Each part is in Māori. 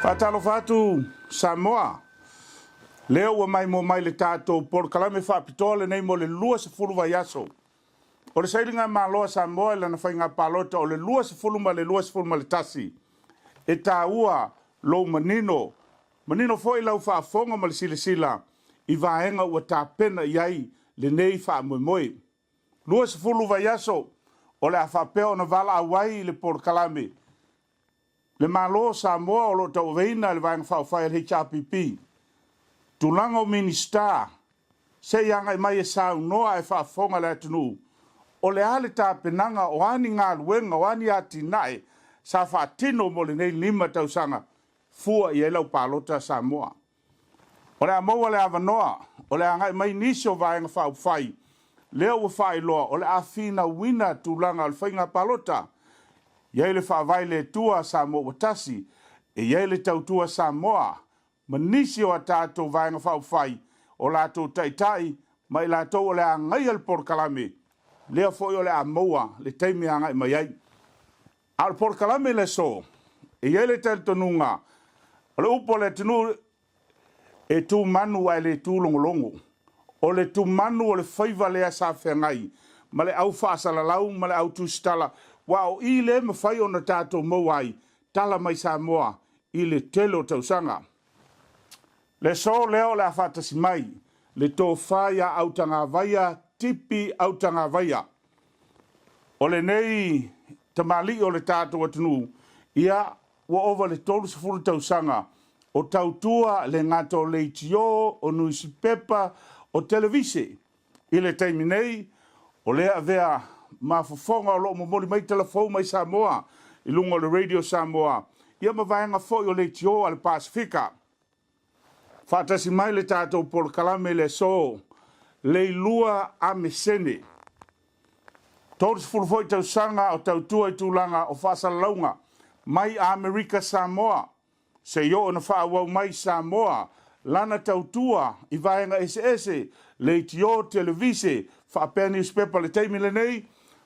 Faatalanoaga Samoa. Leo ua mai mo mai le tātou polokalame whaapitoa nei mo le lua se fulu vai aso. O le sailinga māloa Samoa lana whainga palota o le lua se fulu ma le lua se fulu ma le tasi. E tā ua lo manino. Manino foi lau whaafonga ma le silasila i vaenga ua tāpena iai le nei whaamoemoe. Lua se fulu vai aso o le a whapea o na vala awai le polokalame. Le malo Samoa o lo tau veina le vaenga whaofai le HRPP. Tulanga o minista, se yanga i mai e sau noa e whaafonga le atunu. O le ale tapenaga o ani ngā luenga o ani ati nae sa whaatino mo le nei lima tausanga fua i elau palota Samoa. O le amaua le avanoa, o le angai mai nisi o vaenga whaofai, leo ua whaeloa o le awhina wina tulanga o le whainga palota. Iei le whaavai le tua Samoa watasi, e iei le tautua Samoa, manisi o a tātou vaenga whaofai, o latou taitai, mai latou o le angai al polokalame, lea foi o le amaua, le teimi angai mai ai. Al polokalame le so, e iei le talitonunga, o le upo le tunu e tu manu ai le tu longolongo, o le tu manu o le whaiva lea sa whengai, ma le au whaasalalau, ma le au tusitala, wa o i le mawhai o na tātou mauai, tala mai Samoa, i le telo tausanga. Le so leo le afatasi mai, le tō whaia autanga vaia, tipi autanga vaia. O le nei tamali o le tātou atunu, ia wa ova le tolu se furu tausanga, o tautua le ngato le itio, o nuisi pepa, o televise. I le taimi nei, o lea vea mafofonga o lo momoli mai telefou mai Samoa, i lungo le radio Samoa, ia mawaianga foi o le itio al Pasifika. Whaatasi mai le tātou polokalame le so, le lua a mesene. Tōris fulufoi tausanga o tautua i tūlanga o whaasalaunga, mai a Amerika Samoa. Se yo o na whaawau mai Samoa, lana tautua i vaenga ese, le itio televise, whaapea newspaper le teimi le nei,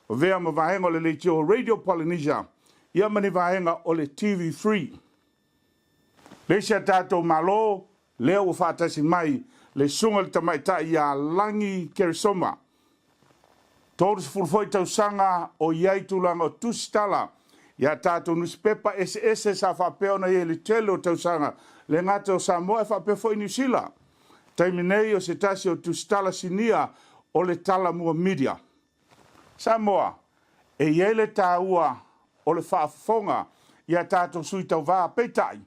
o vea ma vaenga o le itio radio Polynesian, ia mani vaenga o le TV3. Le sia tātou malo, leo ua whaatasi mai le sunga le tamaita i a langi kerisoma. Tōris fulfoi tausanga o iai tūlanga o tusitala. Ia tātou newspaper ese sa whapeo na ie le telo tausanga. Le ngata o Samoa e whapeo foi New Zealand. Taimi nei o se tasi o tusitala sinia o le Talanua media. Samoa, e iei le tāua o le whaafonga ia tātou sui tau vā peitai.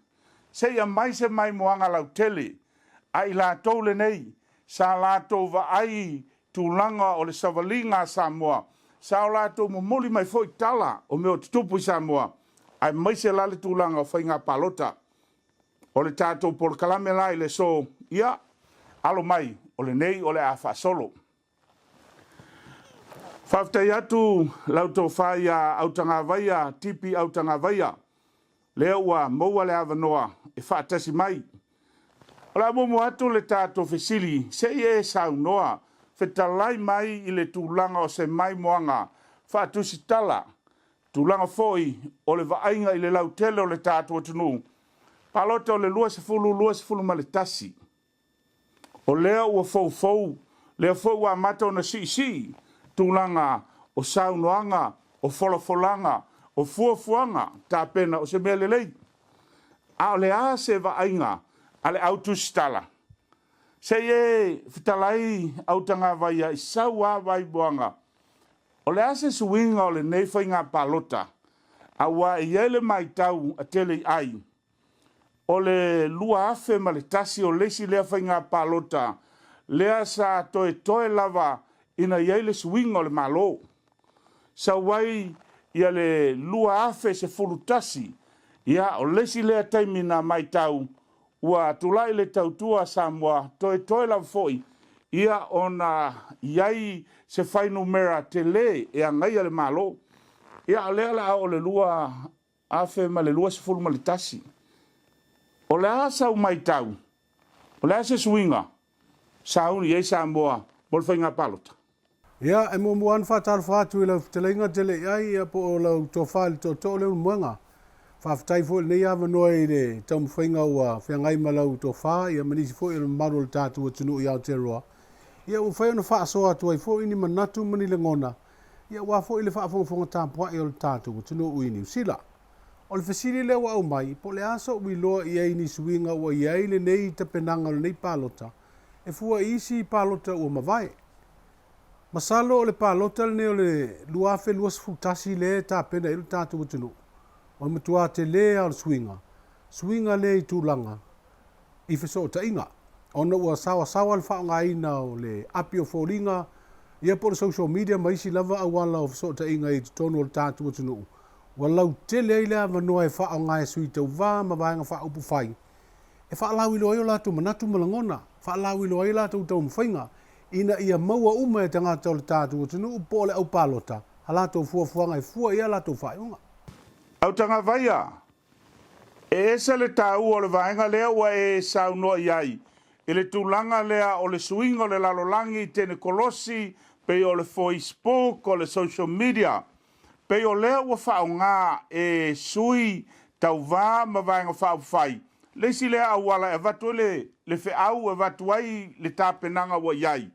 Se ia mai se mai moanga lau tele, ai latou le nei, sa latou va ai tūlanga o le savalinga Samoa, sa o latou momoli mai foi tala o meo tutupu i Samoa, ai mai se lale tūlanga o whainga palota, o le tātou polokalame lai le so, ia, alo mai, o le nei o le a solo. Whaftai atu lautou whaia autanga vaia, tipi autanga vaia, lea ua maua le avanoa e whaatasi mai. O la momo atu le tātou fesili, se e sau noa, whetalai mai i le tūlanga o se mai moanga, whaatusitala, tūlanga foi o le vaainga i le lautele o le tātou atunu, palota o le lua se fulu ma le tasi. O lea ua fou, lea fou ua mata o na si, tūlanga o sau noanga, o folafolanga, o fuafuanga, tapena o se mea lelei. A o le a se vaainga, a le autusitala. Se e fitalai autanga vaia i sau a vai boanga. O le a se suinga o le neiwhainga palota. A ua i ele mai tau a TELEIAI. O le lua afe ma le tasi o lesi lea whainga palota. Lea sa toe lava ina i ele suinga o le malo. Sa wai ia le lua afe se fulutasi, ia o lesi lea taimina mai tau, ua tulai le tautua Samoa, toe la foi, ia ona iai se whainu mera te le, e angai ale malo, ia lea la o le lua afe ma le lua se fulu ma le tasi. O le a sau mai tau, o le a se suinga, sauni iei Samoa, mo le whainga palota. Ia, e momuan whātaro whātu i lau TELEIAI ia po o lau tō whāli tō leu muanga. Whaafatai fo nei awa noa i le tau mwhainga ua whiangai malau tō whā, ia manisi fo i le maru le tātua tunu i Aotearoa. Ia ua whai ona whaasoa atua i fo ini manatu mani le ngona. Ia ua fo i le whaafonga tāpua i o le tātua tunu i New Zealand. O le fesili le ua au mai, po le aso ui loa i ei ni suinga ua i ei le nei tapenaga o le nei palota. E fua isi palota ua mavae. Masalo o le palota le nei o le luafe luas futasi le tapena i le tātua tunu. O matua te lea o le suinga. Suinga le i tūlanga. I feso o tainga. Ona ua sawa le whaonga ina o le api o fōringa. Ia po le social media maisi lava awala o feso o tainga i tonu o le tātua tunu. Walau tele ai lea manoa e whaonga e sui tau wā ma vaenga faaupu whai. E whaalau ilo ai o lātou manatu malangona. Whaalau ilo ai lātou tau mwhainga. Ina ia maua uma e tangata o le tātua tunu upo le au palota. Ha lātou fuafuanga e fua ia lātou whaionga. Au tanga vaia, e esa le tau o le vaenga lea ua e sau noa iai. E le tūlanga lea o le swing o le lalolangi tene kolosi, pe o le Facebook, o le social media. Pe o lea ua whaonga e sui tau vā ma vaenga whaupwhai. Leisi lea awala e vatu le whiau e vatu ai le tapenaga ua iai.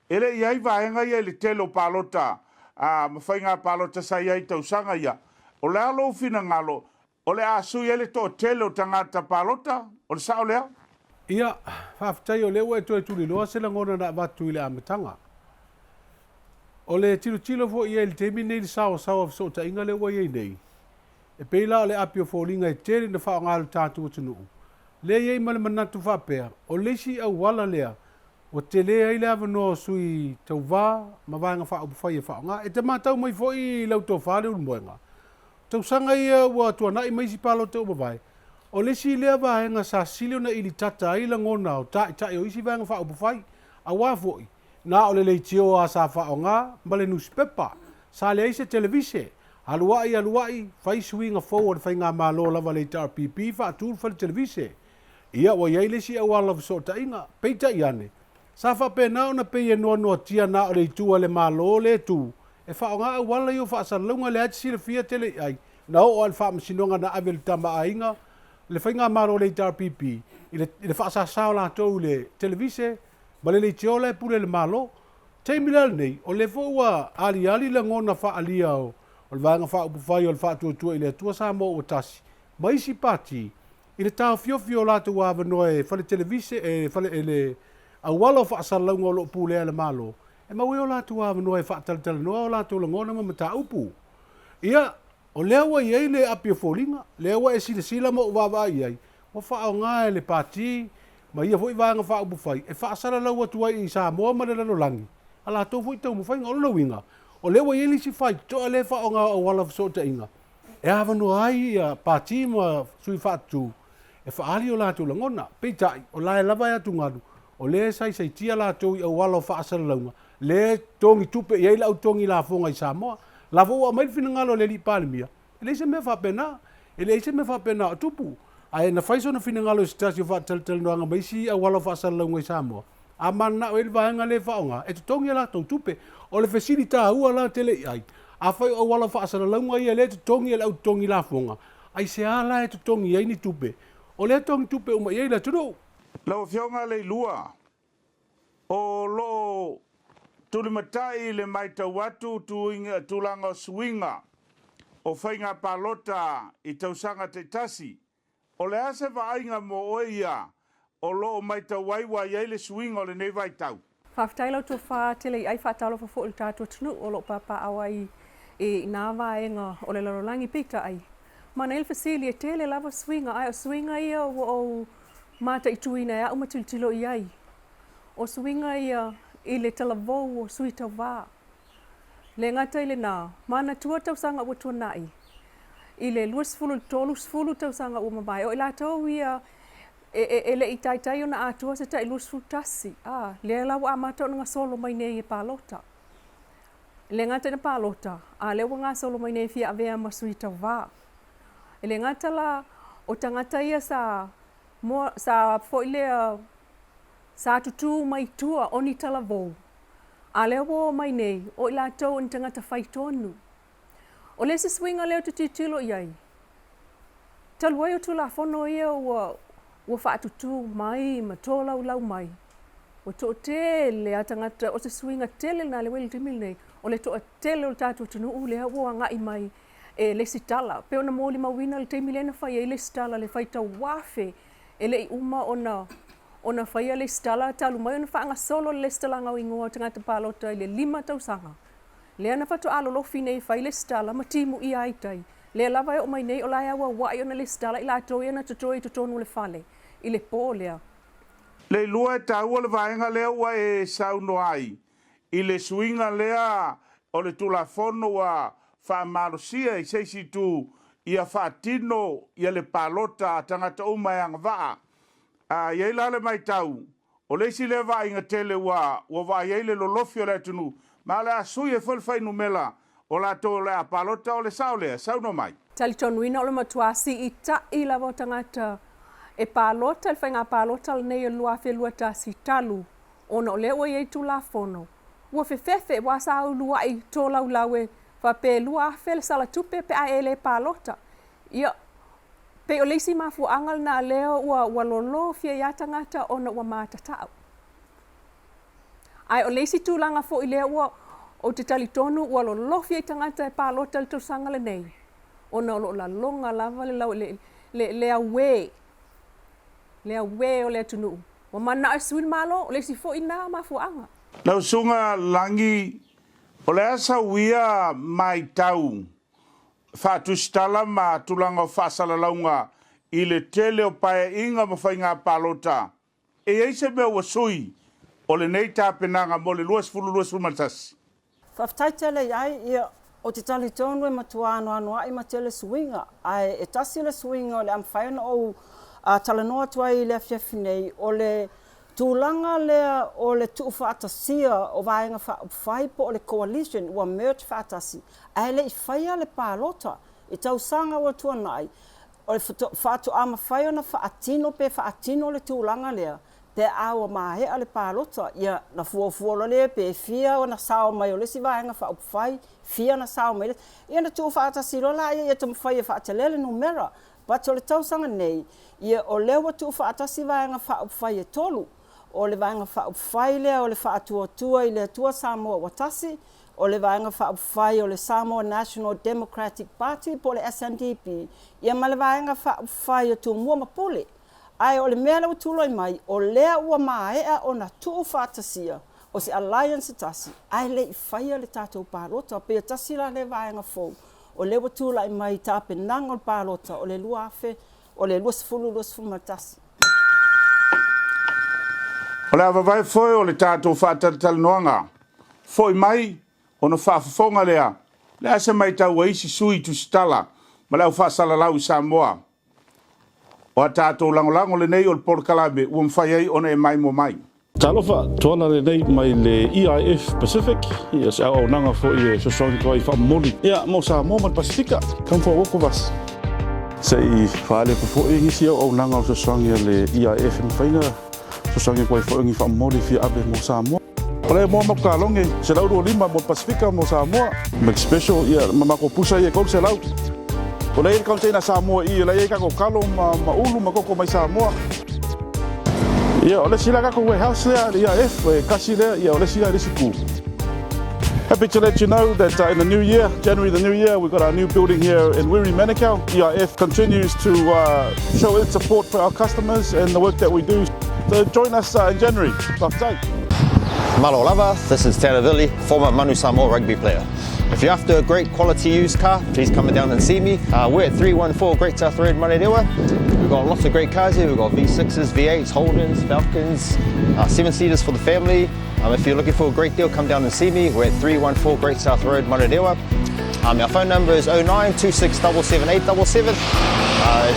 Ele iai vaenga ia le telo palota, ma whainga palota sa iai tausanga ia. O le alo fina ngalo, o le asui ele to telo tangata palota, o le sao lea? Ia, whaafitai o lewa e toi tuli loa sela ngona na watu i le amatanga. O le tilo fo ia le temi nei le sao so ta inga lewa iei nei. E peila o le api o fōlinga e tere na whao ngālu tātua tunu. Le iei male manatu whapea, o leisi au wala lea, o te lea i lea wanoa sui tau wā, ma vāenga whao whai e whao ngā, e te mātau mai fo i lau tō whāre unu moenga. Tau sanga ia ua tuana i maisi palo te umawai. O lesi lea vaenga sa silio na ili tata ila ngona o tai o isi vaenga whao pufai. A wafoi. Na o le leitio a sa whao ngā, male newspaper. Sa le aise televise. Aluai, fai suinga forward fai ngā malo lava le RPP, wha atur fai televise. Ia wa iai lesi au ala visota inga, peita iane. Sa wha pe nao na pe noa tia na o le itua le malo le tu. E wha o ngā awala i o wha asalaunga le ati sila fia TELEIAI. Na o al wha masinonga na awe le tama a inga. Le whai ngā maro le RPP. I le wha asasao la tau le televise. Ma le tio le pule le malo. Teimilal nei, o le fua ali la ngona wha alia o. O le vanga wha upufai o le wha tuatua i le atua Samoa o tasi. Ma isi pati. I le tau fiofio la tu awa noe e whale televise e whale ele. Awala o wha asalaunga o lo pule le malo. E ma weo lātou awa noa e Faatalanoa o lātou langona ma faaupu. Ia, o leawa iei le api o fōlinga, leawa e sila mo uwawa iei. O whaao ngā e le pāti, ma ia fwoi vāanga faaupu whai. E whaasara lau atu ai i Samoa ma le lalolangi. A lātou fwoi tau mwhai ngā olawinga. O leawa iei lisi whai, toa le whaao ngā o wala whasota inga. E awa noa ai a pāti ma sui whaatu. E whaali o lātou langona, peitai, o lae lava e atu ngadu. O le sai tia lātou i au wala o whaasara launga. Le tongi tupe iei lau tongi la fonga i Samoa. La foa mai fina ngalo le li palemia. Ele se me fa pena. Ele se me fa pena tupu. Ai na faiso na fina ngalo stasi fa Talanoa mai si a wala fa sala ngai Samoa. A mana o ele vaenga le faonga. E tongi la tupe. O le facilita ua la TELEIAI. A fai o wala fa sala ngai le tongi lau tongi la fonga. Ai se ala e tongi ai ni tupe. O le tongi tupe o mai la tudo. Lau fionga le lua. O lo tulimatai le mai tau watu tūlanga o suinga o whainga palota i tausanga te tasi. O le ase waainga mo oia o lo mai tau waiwa iei le suinga o le nei vai tau. Whaftaila tu wha TELEIAI whaatalo fa fo le tātua tunu o lo papa awai e nā vaenga o le larolangi pita ai. Mana il fasili e tele lava suinga ai o suinga ia o mata i tuina ia umatulitilo iai. O suinga ia i le talavou o sui tau wā. Le ngata i le nā, mana tua tau sanga ua tua nai. I le luasfulu tau sanga ua mabai. O i lātou ia e le i taitai o na atua se ta i luasfulu tasi. Le lau a mata o nga solo mai nei e palota. Le ngata i na palota, le ua ngā solo mai nei fia avea ma sui tau wā. Le ngata la o tangata ia sa fo i lea sa tutu mai tua o ni talavou. A leo wo mai nei, o i lātou ni tangata whai tonu. O le se swinga leo te titilo iai. talu ai o tulafono ia ua faatutu mai ma tōlaulau mai. O to tele a tangata o se suinga tele na le wele timil nei. O le to tele o le tātou tunuu lea ua ngai mai e le sitala. Pe ona mōli mawina le teimilena whai e le sitala le whai tau wafe e le i uma ona whai le sitala talu mai ona whaanga solo le sitala ngau ingoa tangata palota i le 5 tausanga. Lea na whatu alolofi nei whai le sitala ma timu i aitai. Lea lava e o mai nei o lai awa wai ona le sitala i la toi ana tutoi tutonu le whale i le pō lea. Le lua e taua le vaenga lea ua e sauno ai. I le suinga lea o le tulafono wa whaamarosia i seisi tu ia whaatino ia le palota tangata uma e angavaa. Iei la le mai tau. O le si le vaenga tele wa vai le lolofi o le tunu. Ma le asui e whalwhai numela o la to le a palota o le sao lea. Sauno mai. Tali tonuina o le matuasi i ta i lava tangata e palota, le whainga palota le nei e lua whelua tasi talu. Ona o leo iei tulafono. Ua whewhewhe wa sa au lua i tō laulaue whape lua whele sala tupe pe a ele palota. Ia, pe o leisi mafu angal na leo ua lolo fia ia tangata ona ua mātatau. Ai o leisi tūlanga fo i leo o te tali tonu ua lolo fia i tangata e palota le tausanga le nei. Ona o la longa lava le lau le awe. Le awe o le tunu. Wa mana e suin malo o leisi fo i nā mafu anga. Lau sunga langi o le asa wia mai tau tusitala ma tulanga o faatalanoaga i le tele o pae inga ma whainga palota. E eise mea ua sui o le nei tapenaga mo le 2 matasi. Whaftai TELEIAI ia o te tali tonu e matua anoa i ma tele suinga. Ai e tasi le suinga o le amwhaina o Talanoa tuai i le awhiawhi nei o le tūlanga lea o le tuufaatasia o vaenga whai po o le coalition ua merge whaatasi. Ai le i whaia le palota i tausanga ua tuanai. O le whaatu ama whai ona whaatino pe whaatino le tūlanga lea. Te awa mahea le palota ia na fuafuola le pe fia o na sao mai o le si vaenga whai fia na sao mai le. Ia na tuufaatasi rola ia tamu whai e whaatelele numera. But o le tausanga nei, ia o lewa tuufaatasi vaenga whai e tolu. O le vaenga whai lea o le whaatuatua i le atua Samoa watasi, o le vaenga whai o le Samoa National Democratic Party po le SNDP, ia ma le vaenga whai o tu mua mapule. Ai o le mea lau tuloi mai, o lea ua maea o na tuufaatasia, o se alliance tasi, ai le i whaia le tātou pārota, pe tasi la le vaenga fou. O lewa tūlai mai tapenaga o le palota, o le lua afe, o le 2 matasi. O le avavai foi o le tātou Faatalanoaga. Foi mai o na whaafafonga lea. Le asa mai tau isi sui tusitala. Ma leo whaasalalau i Samoa. O a tātou langolango le nei o le Polynesian ua mwhai ei ona e mai mo mai. Talofa tuala le nei mai le EIF Pacific. Ia se au nanga fo i sosongi toi whamoli. Ia mo Samoa ma Pasifika. Kam fo woko vas. Se i whaale po fo i ngisi au nanga o sosongi le EIF mwhainga. Sosongi koi fo ingi whamoli fia abe mo Samoa. Ole mo makalonge se lau 5 mo Pasifika mo Samoa. Make special ia mamako pusa ia kong se lau. Ole i kaunteina Samoa i le i kako kalo ma ulu ma koko mai Samoa. Ia ole sila kako warehouse lea ia F kasi lea ia ole sila risiku. Happy to let you know that in the new year, January the new year, we've got our new building here in Wiri Manukau. EIF continues to show its support for our customers and the work that we do. So join us in January. Malo lava, this is Tanner, former Manu Samoa rugby player. If you're after a great quality used car, please come down and see me. We're at 314 Great South Road, Marerewa. We've got lots of great cars here. We've got V6s, V8s, Holdens, Falcons, 7-seaters for the family. If you're looking for a great deal, come down and see me. We're at 314 Great South Road, Marerewa. Our phone number is 09 2677 877.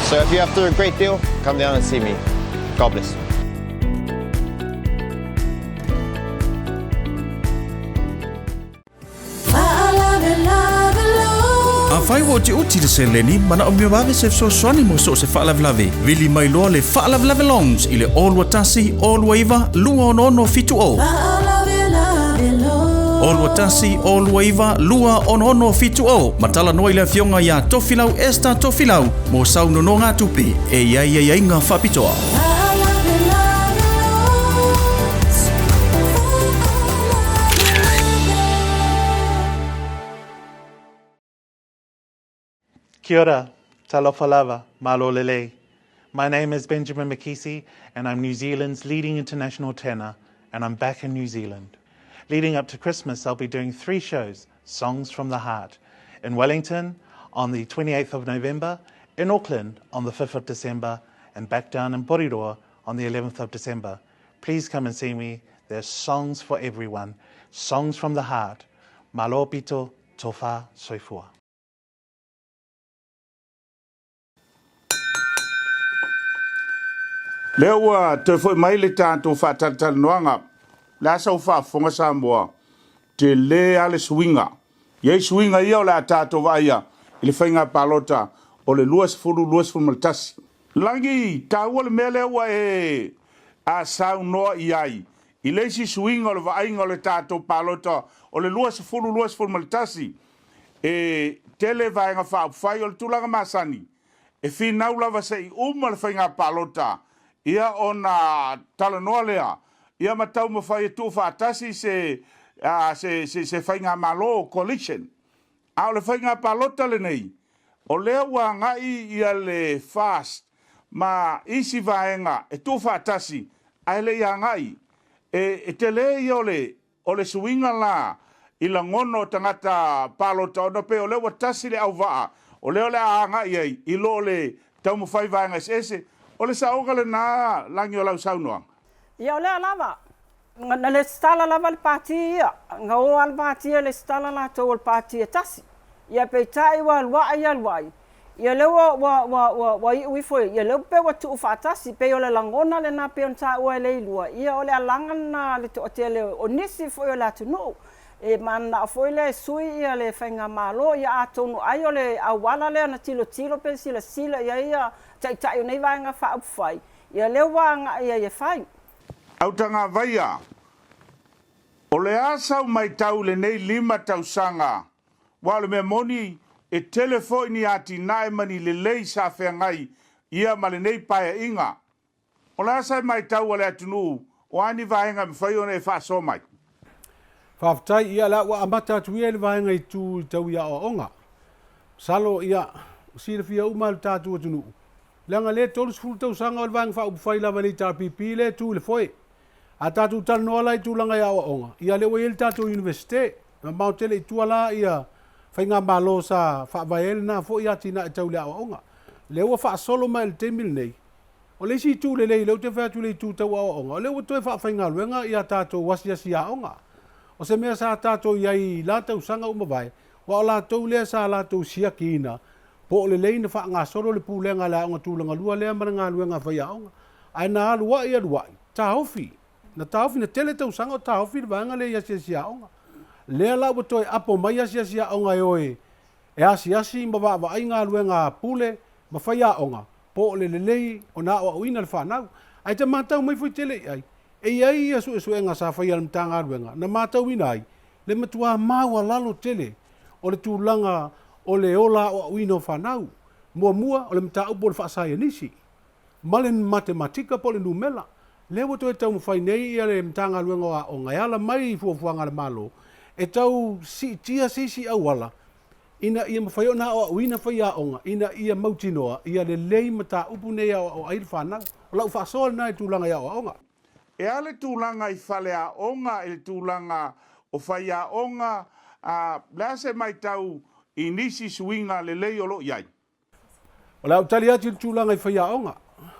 So if you're after a great deal, come down and see me. God bless. Fai wo te uti le seleni mana o mea wawe se so swani mo so se whaalavlave. Vili mai loa le whaalavlave longs i le olua tasi, olua iwa, lua ono fitu o. O lua tasi, o lua iwa, lua ono fitu o. Matala noa i le fionga ia tofilau esta tofilau. Mo sau nono ngā tupi, e iai ngā whapitoa. Kia ora, talofa lava, malo lele. My name is Benjamin Makisi, and I'm New Zealand's leading international tenor, and I'm back in New Zealand. Leading up to Christmas, I'll be doing 3 shows, Songs from the Heart, in Wellington on the 28th of November, in Auckland on the 5th of December, and back down in Porirua on the 11th of December. Please come and see me. There's songs for everyone, songs from the heart. Malo pito tofa soifua. Leo te foi mai le tātou Faatalanoaga. La sau whaafonga Samoa. Te le ale swinga. Iei swinga ia o la tātou vaia. Ile whainga palota o le luas furu maltasi. Langi, tāua le mea lewa a sau noa iai. Ile si swinga o le vainga o le tātou palota o le luas furu maltasi. Tele vainga faaupu o le tulaga masani. E finau lava sei le whainga palota. Ia ona Talanoa lea, ia matau mawhai tu whaatasi se whainga malo coalition. A o le whainga palota le nei, o lea wa ngai ia le fast, ma isi vaenga e tu whaatasi, a le ia ngai, e te le ia o le suinga la, i la ngono tangata palota, o na pe o le watasi le au waa, o lea le a ngai ei, i lo le tau mawhai vaenga ese, o le saoga le nā langi o lau saunoa. Ia o lea lava. Na le stala lava le pāti ia. Nga o al pāti ia le stala latou o le pāti e tasi. Ia peitai wa alwai ia alwai. Ia leo wa i foi. Ia leo pe wa tuu whaatasi. Pe o le langona le nā pe on tā ua le ilua. Ia o le alangan na le to te le o nisi foi o le atunu. E mana foi le sui ia le whainga malo. Ia atonu ai o le awala le na tilo pe sila ia tai o nei vaenga faaupu fai. Ia leo wanga ia fai. Autanga vaia. O le asau mai tau le nei 5 tausanga. Wa le mea moni e telefoni ati nae mani le lei sa whengai ia ma le nei paia inga. O le asau mai tau o le atunu o ani vaenga me whai o nei whaaso mai. Whaafutai ia la wa amata tuia le vaenga i tu tau ia o onga. Salo ia sirafia umal tātua tunu. Langa le tolus fulu tau sanga o le vang faaupu fai lava le tāpipi le tu le foi. A tātou Talanoa lai tu langa ia onga. Ia le wai le tātou universite. Ma mautele i tuala ia whainga malo sa whaavaele na fo ia tina e tau le onga. Le ua whaasolo mai le temil nei. O le si tu le lei leu te whaatu le tu tau onga. O le ua toi whaafhainga luenga ia tātou wasiasi a onga. O se mea sa tātou iai la tau sanga umawai. Wa o la tau lea sa la tau siaki ina. Po le leina fa nga solo le pulenga la nga tulanga lua le mana nga luenga fa yaonga ai na lua ia lua taofi na tele tau sanga taofi vanga le yasia onga le la boto apo mai yasia onga e asi mba va ai nga luenga pule ma fa yaonga po le ona o ina le fa na ai te matau mai fu tele ai ai su nga sa fa ya mtanga luenga na matau ina ai le matua maua lalo tele o le tulanga o le ola o wino whanau. Mua o le mtau po le whaasaya nisi. Malen matematika po le numela. Lewa to e tau mwhai nei ia le mtanga luenga o ngaiala mai fuafuanga le malo. E tau tia sisi awala. Ina ia mwhai o na o wina whai a onga. Ina ia mautinoa. Ia le lei mata upu nei o aile whanau. O lau whaasoa na e tūlanga ia o onga. E ale tūlanga i whale a onga e tūlanga o whai a onga. Lase mai tau i nisi suinga le lei o lo iai. O lau tali ati tūlanga i whaia onga.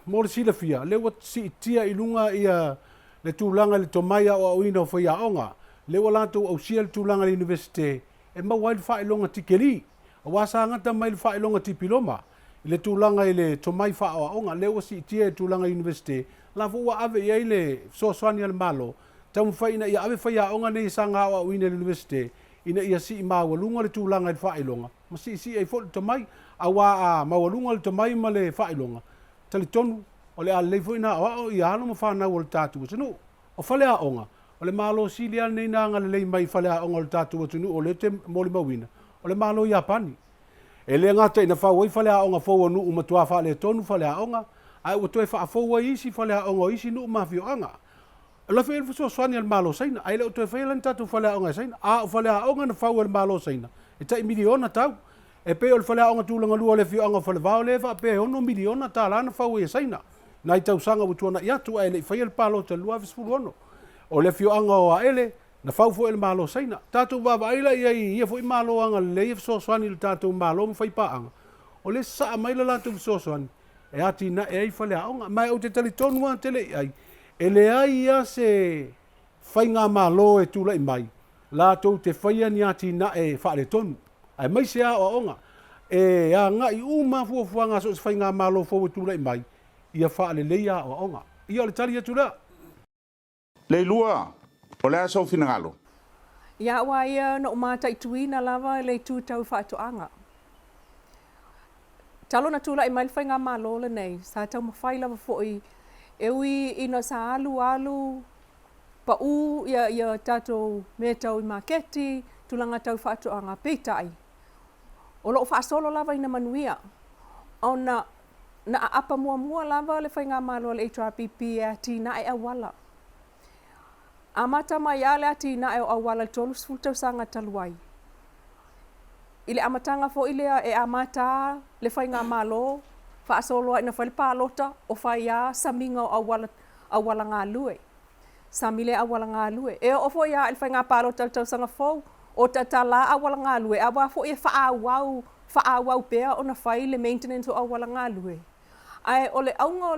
Mo le sila fia. Le wat si tia i lunga ia le tūlanga le tomaia o auina o whaia onga. Le wa lantou au sia le tūlanga le universite. E mawai le whailonga tikeli. A wasa ngata mai le whailonga tipiloma. I le tūlanga i le tomai wha onga. Le wa si tia i tūlanga universite. La fua ave iai le soaswani al malo. Tamu whaina ia ave whaia onga nei sanga o auina le universite. Ina ia si mawalunga le tūlanga i whailonga. Ma si ai fo le tomai. Awa mawalunga le tomai ma le whailonga. Tali tonu. O le a leifo ina o i alo ma whanau o le tātua sanu. O whale a onga. O O le malo silia nei nanga le lei mai fale aonga le tātou atunu o le te moli mawina. O le malo Japani. E le ngata ina whau fale aonga fau anu umatua whale tonu fale aonga. Ai o toe wha fau isi fale aonga isi nu umawhio anga. La fe el so swani al malo saina. Ai le o toe whailan tātou fale aonga saina. A o fale aonga na fau al malo saina. E tai miliona tau. E pe o le fale aonga tūlanga lua le fio anga fale vao le fa pe ono miliona tā lana fau e saina. Nai tau sanga utuana iatu ai le whai al palota lua visfuru ono. O le fio anga o a ele, na fau fo el malo saina. Tātou baba aila ia fo i malo anga le ia so swani le tātou malo mwhai paanga. O le saa maila lātou so swani. E ati na e ai whale aonga. Mai au te tali tonua TELEIAI. E le ai ia se whai ngā malo e tūla i mai. Lātou te whaia ni ati na e whaare tonu. Ai mai se a o aonga. E a ngā i uma fuafuanga so se whai ngā malo fo e tūla i mai. Ia whaale leia o aonga. Ia le tali atu rea. Leilua, o le aso finangalo. Ia wa ia no mata i tuina lava le tu tau faatoanga. Talo na tula i mai whainga malo le nei. Sa tau mawhai lava foi. Ewi ina sa alu pa u ia tatou me tau i maketi tulanga tau faatoanga peitai. O loo whaasolo lava ina manuia. O na apa mua lava le whainga malo le HRPP e tina e awala. Amata mai ale ati na e o awala tolu sfutau sanga taluai. Ile amatanga fo ile e amata le whainga malo fa asolo ina whale palota o whaia saminga o awala ngā lue. Samile awala ngā lue. E o fo ia il whainga palota tau sanga fo o tatala awala ngā lue. Awa fo ia whaawau pea o na whai le maintenance o awala ngā lue. Ai ole aunga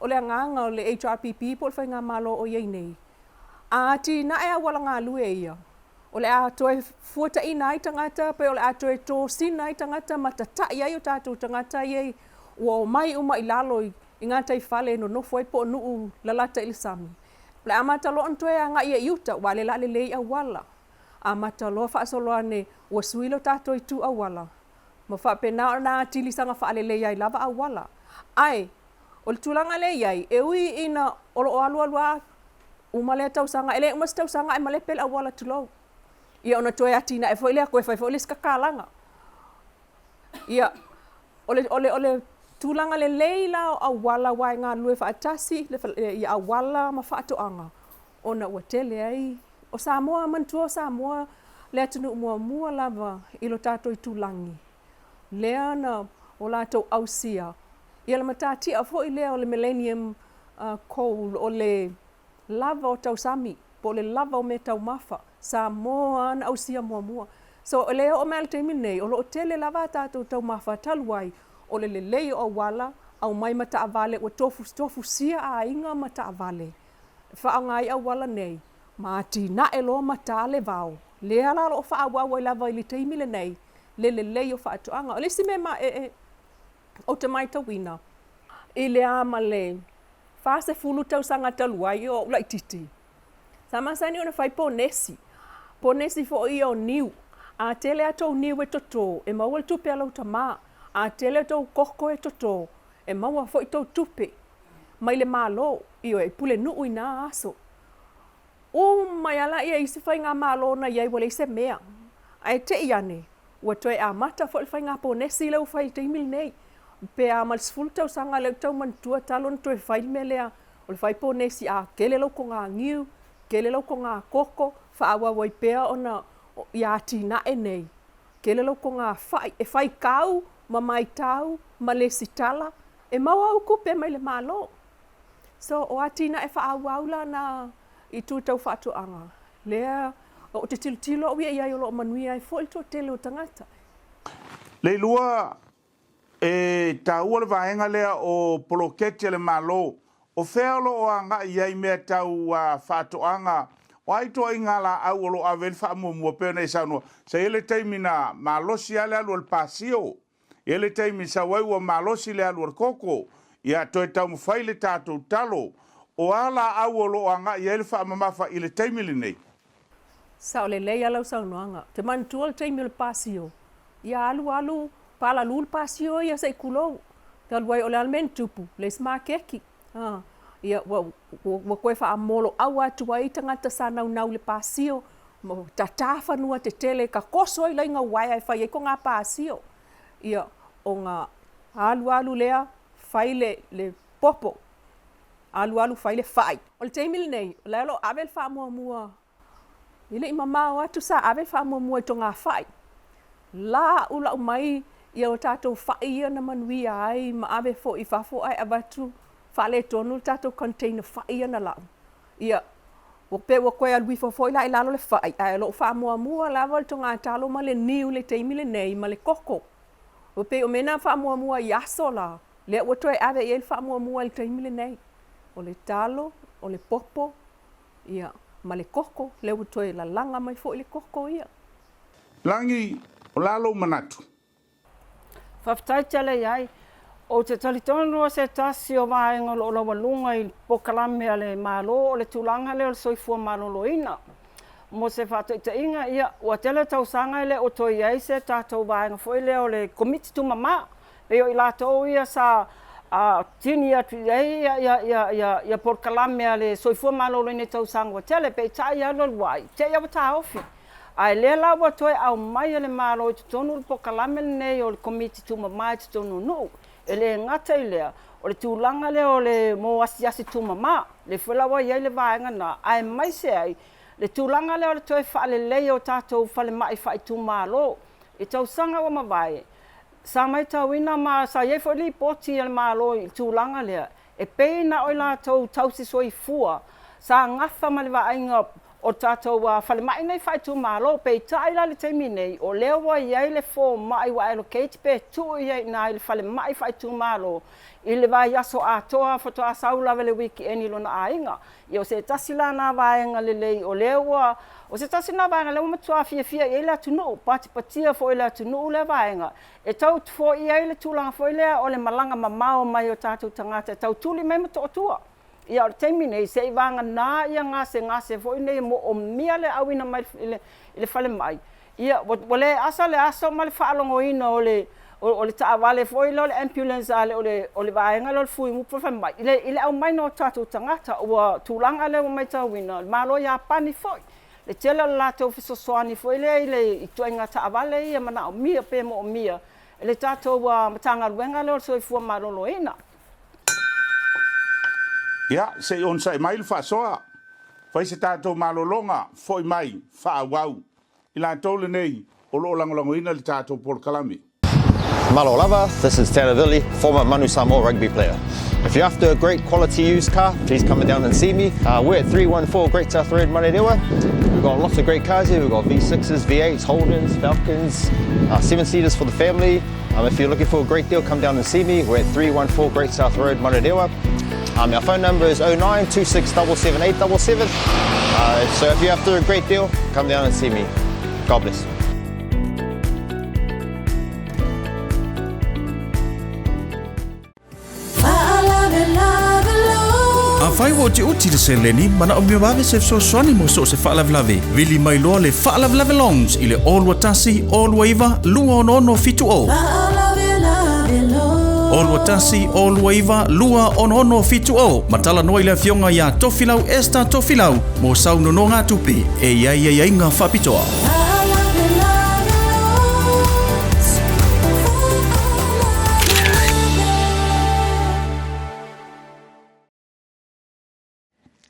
ole anganga ole HRPP po le whainga malo o iei nei. Ati na e awala ngā lue ia. O le a toe fuata i nai tangata, pe o le a toe tō sina i tangata, matata i ai o tātou tangata i ai. Ua mai uma i lalo i ngata i whale no nofo e po nuu lalata i le sami. Le a matalo an toe a ngā ia iuta, wale la le lei awala. A matalo whaasoloa ne, ua suilo tātou i tu awala. Ma whapena o nā tili sanga whaale lei ai lava awala. Ai, o le tūlanga lei ai, e ui ina olo o alua umale tau sanga ele umas tau sanga e male pel awala tulo. Ia ona toe atina e foile ko e fai foile skakalanga. Ia ole tulanga le leila o awala wai ngā lue faatasi le ia awala ma faatoanga. Ona ua TELEIAI o Samoa mantua Samoa le atunu mua lava i lo tātou i tūlangi. Lea na o lātou ausia. Ia le matati a fo i lea o le millennium coal o le lava o tau sami, po le lava o me tau mafa, Samoa na ausia mua. So le o mea le teimi nei, o lo tele lava tātou tau mafa taluai, o le lei o wala, au mai mata avale, o tofu sia a inga mata avale. Whaangai au wala nei, maati na e lo mata le vau, le ala o whaawawa i lava i le teimi le nei, le lei o whaatuanga. O le si me ma o te mai tawina, i le ama le, Fase fulu tau sanga taluai o ulai titi. Sama sani ona fai ponesi. Ponesi fo i o niu. A tele atou niu e toto. E maua le tupe alau tama. A tele atou koko e toto. E maua fo i tau tupe. Mai le malo. Io e pule nuu i nā aso. O mai ala ia isi fai ngā malo na iai wale se mea. Ai te iane. Ua toe a mata fo le fai ngā ponesi lau fai te imil nei. Pe a mal sfulu tau sanga leu tau mantua talon toe whai me lea. O le whai ponesi a kele lau ko ngā ngiu, kele lau ko ngā koko, whaawa wai pea o na i ati na e nei. Kele lau ko ngā whai, e whai kau, ma mai tau, ma le sitala, e maua au kupe mai le malo. So o ati na e whaawa aula na i tu tau whaatuanga. Lea, o te tilo o ia iai o lo manuia e fo il tō tele o tangata. Leilua, e tāua le vaenga lea o poloketi le malo, o whealo o anga iai mea tau whaatoanga, o aito ai ngā la au o lo avel whaamumua pēna i saunua. Sa ele teimi na malosi ale alu al pasio, ele teimi sa waiua malosi le alu al koko, ia toi tau mwhai le tātou talo, o ala au o lo anga iai le whaamamafa i le teimi le nei. Sa o le lei alau saunoanga, te mantua le teimi le pasio, ia alu, pala lul pasio ia sa ikulou. Taluai o le almen tupu, le sma keki. Ia wa koe whaamolo au atu ai tangata sa nau le pasio. Ta whanua te tele ka koso i lainga waia e whai e ko ngā pasio. Ia o ngā alu lea whai le popo. Alu whai le whai. O le teimili nei, o lalo awel wha mua. Ile i mamao atu sa awel wha mua i to ngā whai. La ula umai ia o tātou whai ia na manuia ai ma awe fo i whafo ai abatu whale tonu tātou container whai ia na lau. Ia o pe o koe alui fo i la i lalo le whai. Ai lo wha mua lava to ngā talo ma le niu le teimili nei ma le koko. O pe o mena wha mua i aso la. Le o toe awe i el wha mua le teimili nei. O le talo, o le popo, ia, ma le koko, le o toe la langa mai fo i le koko ia. Langi, o lalo manatu. Whaftai TELEIAI, o te talitonu se tasi o vaenga lo walunga i pokalame ale malo o le tulanga le o le soifua malolo ina. Mo se whatai te inga ia, ua tele tausanga ile o toi ai se tātou vaenga fo ile o le komiti tu mama. Leo i latou ia sa tini atu ia pokalame ale soifua malolo ina tausanga o tele pe tai alo wai, te ia wata ofi. Ai le la wa toi au mai le malo te tonu po kalame nei o le komiti tu mama te tonu no ele ngata ile o le tulanga le o le mo asi tu mama le fela wa ia le vaenga na ai mai se ai le tulanga le o le toi fa le le o tatou fa le mai fa tu malo e tau sanga wa mavai sa mai tawina ma sa ye fo li poti le malo i tulanga le e pe na o la tau si soi fua sa ngafa ma le vaenga o tātou whale mai nei whai tū mālo, pei tai la le teimi nei, o leo wa iei le fō mai wa allocate, pe tū iei nā i le whale mai whai tū mālo, i le vai aso atoa, whato a saulawe le wiki eni lona ainga. I o se tasila nā vaenga le lei, o leo wa, o se tasila nā vaenga leo matua fia i le atunu, pati patia fo i le atunu le vaenga. E tau fo iei le tūlanga fo i lea, o le malanga mamao mai o tātou tangata, tau tūli mai mato o tua. Ia o teimi nei se vanga na ia ngase foi nei mo o mia le awina mai le fale mai. Ia wole asa le aso mai faalongo ina o le taawale foi le ambulance ale o le vaenga le fui mu pro mai. Ile au mai no tatu tangata o tulanga le mai tawina malo ya pani foi. Le tela la to fiso soani foi le i toinga taawale ia mana o mia pe mo o mia. Le tatu matanga luenga le so fu malolo ina. Ia, se on sa mai le whaasoa. Whai se tātou malolonga, foi mai, whaawau. I la tole nei, o loo langolangoina le tātou Polkalame. Malo lava, this is Tanner, former Manu Samoa rugby player. If you're after a great quality used car, please come down and see me. We're at 314 Great South Road, Marerewa. We've got lots of great cars here. We've got V6s, V8s, Holdens, Falcons, 7-seaters for the family. If you're looking for a great deal, come down and see me. We're at 314 Great South Road, Marerewa. Our phone number is 09 2677 877. So if you're after a great deal, come down and see me. God bless. A whai wo te uti le se leni, mana o mea wawe se so soani mo so se whaalavlave. Vili mai loa le whaalavlave longs i le olua tasi, olua iwa, lua ono fitu o. Olua tasi, olua iwa, lua ono fitu o. Ma Talanoa i le fionga ia tofilau esta tofilau, mo sau nono ngā tupi, e iai ngā whapitoa.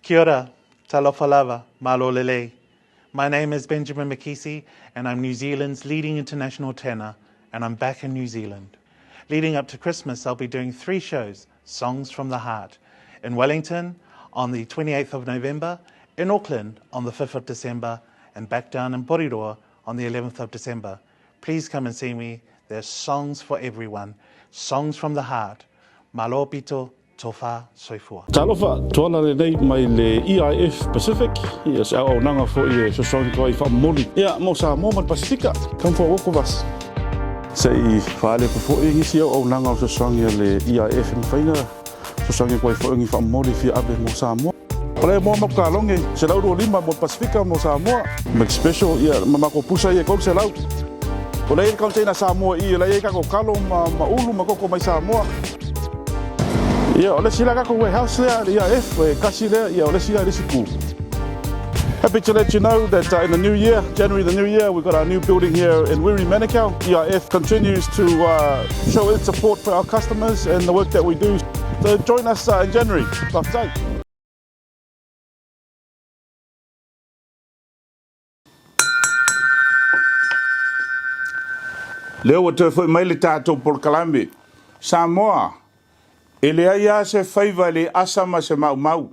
Kia ora, talofa lava, malo lele. My name is Benjamin Makisi, and I'm New Zealand's leading international tenor, and I'm back in New Zealand. Leading up to Christmas, I'll be doing 3 shows, Songs from the Heart, in Wellington on the 28th of November, in Auckland on the 5th of December, and back down in Porirua on the 11th of December. Please come and see me. There's songs for everyone, songs from the heart. Malo pito, tofa soifua. Talofa toala le nei mai le EIF Pacific. Ia se au nanga fo i so song ko i faamoli. Ia mo sa mo man Pasifika. Kam fo o ko vas. Se i faale po fo i ngisi au nanga so song le EIF in faina. So song ko i fo ngi faamoli fi abe mo sa mo. Ole mo mo ka longe se lau lima mo Pasifika mo sa mo. Make special ia mama ko pusa ia ko se lau. Ole i ka tena sa mo i le ka ko kalo ma ulu ma ko mai sa mo. Ia, o le sila kako warehouse lea, ia F, kasi lea, ia o le sila risi ku. Happy to let you know that in the new year, January the new year, we've got our new building here in Wiri, Manukau. EIF continues to show its support for our customers and the work that we do. So join us in January. Faatatau. Leo wa te foi mai le tātou Polkalame. Samoa, e le aia se whaiva le asama se mau mau.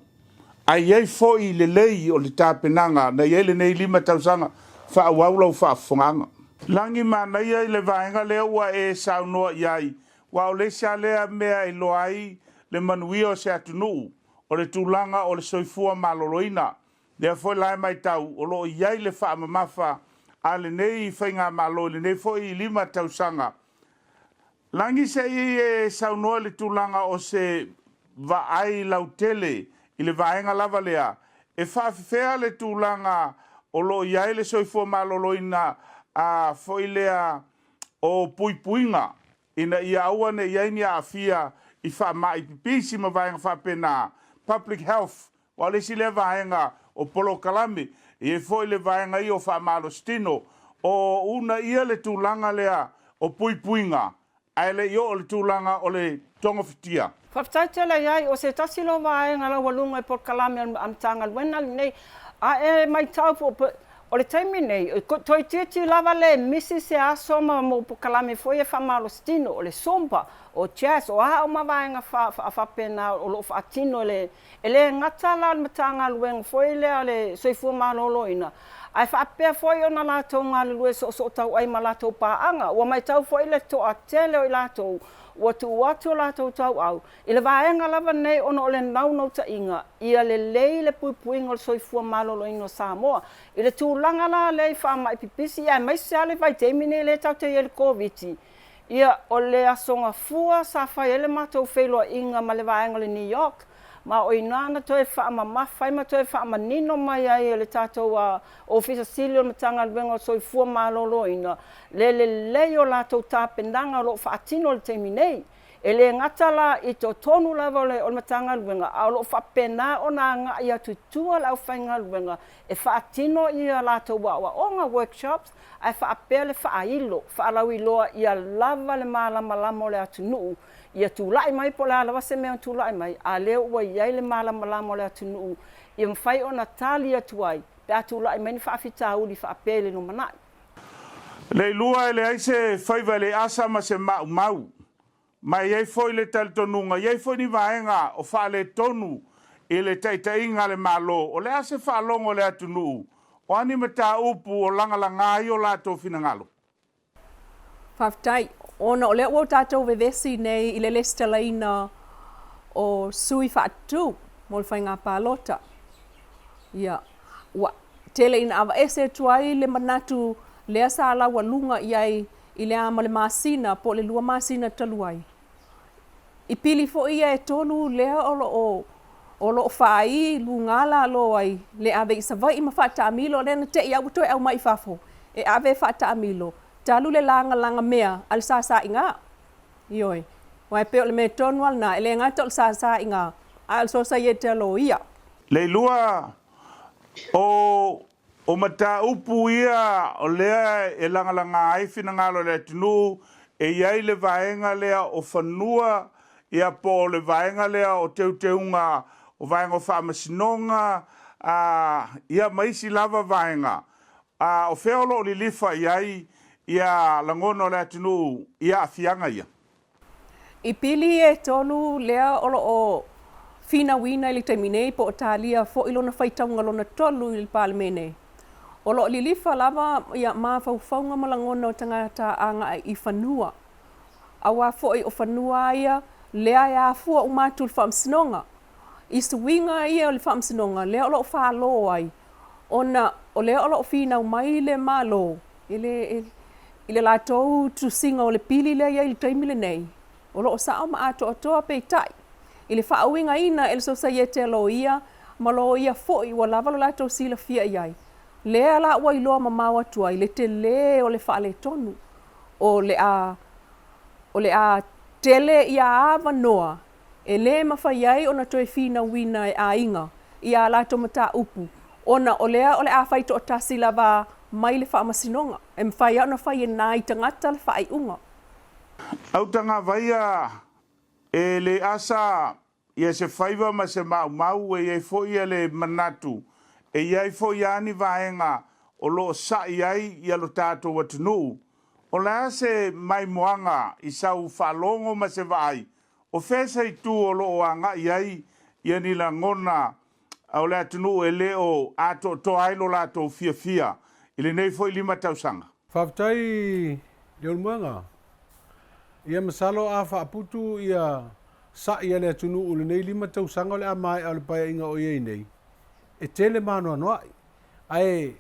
Ai ei foi le lei o le tapenaga na iai lenei 5 tausaga faauaulau faafofogaga. Langi manai ai le vaega lea ua e saunoa i ai. Ua o lesi a lea mea e loa ai le manuia o se atunuu o le tulaga o le soifua maloloina. Lea foi lae mai tau o loo i ai le faamamafa a lenei faiga malo lenei foi 5 tausaga. Langi se i e saunoa le tulaga o se vaai lautele i le vaenga lava lea. E whaafifea le tūlanga o lo iai le soifua maloloina a foi lea o puipuinga. Ina ia aua ne iai ni a afia i wha mai pipisi ma vaenga whapena public health. Wa le si le vaenga o polo kalame. I e foi le vaenga i o wha malo stino. O una ia le tūlanga lea o puipuinga. Ai le io o le tūlanga o le tongofitia. TELEIAI o se tasilo vaenga la walunga e Polkalame am tanga luena nei a e mai tau o le taimi nei toi titi lava le misi se aso ma mo Polkalame foi e famalo stino o le sompa o chess o a uma vaenga fa pena o lo fa tino ele ngata la matanga luenga foi le soifua maloloina ai fa pe foi ona latou ngalue so tau ai malatou paanga o mai tau foi le to a tele o latou watu latou tau au. I le vaenga lava nei ono o le nau ta inga. Ia le lei le puipuinga o le soifua maloloina o Samoa. I le tūlanga la lei wha mai pipisi. Ia mai se ale vai teimine le tau te ele COVID. Ia o le asonga fua sa whai ele matou wheloa inga ma le vaenga le New York. Ma o inana toe wha mawhai ma toe wha manino mai ai le tātou ofisa silio matanga luenga o soifua maloloina. Le lei o latou tapenaga o loo faatino le taimi nei. E le ngata la i to tonu lava o le matanga luenga. A o loo faapena ona ngai atu tua lau whainga luenga. E faatino i a latou onga workshops. Ai faapea le faailo. Faalau iloa i a lava le malamalama o le atu nuu. Ia tūlai mai po le alawa se mea tūlai mai. A leo ua iai le malamalama o le atu nuu. Ia mwhai ona tali atu ai. Pe a tūlai mai ni faafita uli faapele no manai. Le lua e le aise whaiva le asa ma se mau mau. Mai iei foi le talitonunga. Iei foi ni vaenga o wha le tonu i le taitainga le malo. O le ase whaalongo le atu nuu. O ani ma tā upu o langalanga i o lato finangalo. Faatatau. Ona o le ua tātou vevesi nei i le lestalaina o sui faatu mo le whainga palota. Ia, ua tele ina awa ese tuai le manatu lea sa la walunga iai i le ama le masina po le lua masina taluai. I pili fo ia e tolu lea o lo whai lungala lo ai le ave i savai ima whata amilo le na te i au toi au mai fafo e ave whata amilo. Talu le langa mea al sa inga. Ioi. Wai pe le me tonu al na ele ngata al sa inga. Al so sa ye te lo ia. Le lua o mata upu ia o lea e langa ai finangalo le tunu e iai le vaenga lea o whanua ia po le vaenga lea o teunga o vaenga o whamasinonga ia maisi lava vaenga. O feolo o li lifa iai ia langono le tunu ia afianga ia. I pili e tolu lea o fina wina ili terminei po o talia fo ilona whaitaunga lona tolu ili palemene. O lo lilifa lava ia maa faufaunga malangono o tangata anga i whanua. Awa fo i o whanua ia lea ia fua umatu le whamsinonga. I suwinga ia le whamsinonga lea o lo whalo ai. O lea o lo fina umai le malo. Ile latou tusinga o le pili lea ia ili taimile nei. O lo sa ma ato atoa peitai. Ile whaawinga ina ele so sa ye te lo ia ma lo ia fo i wa lava lo latou sila fia iai. Lea la ua iloa mamawa tua i le te le o le whaale tonu. O le a tele ia awa noa E le mawhai ai ona toe whina wina e a inga i a latou mata upu. Ona o lea o le a whaito o tasi lava mai le whaamasinonga. E mwhai au na whai e nā i tangata le whai unga. Au tanga vaia e le asa ia se whaiva ma se mau e iei fo ia le manatu. E iei fo iani vaenga o lo sa iai ia lo tātou watunu. O lea se mai moanga i sau whalongo ma se vai. O whesa i tu o lo o anga iai ia ni la ngona au lea tunu e leo ato to ailo lato fia fia. Ile nei fo i 5 tausanga. Whaftai Leon Muanga. Ia masalo a whaaputu ia sa ia lea tunu ule nei 5 tausanga le a mai au le pai inga o iei nei. E tele mano anuai. Ai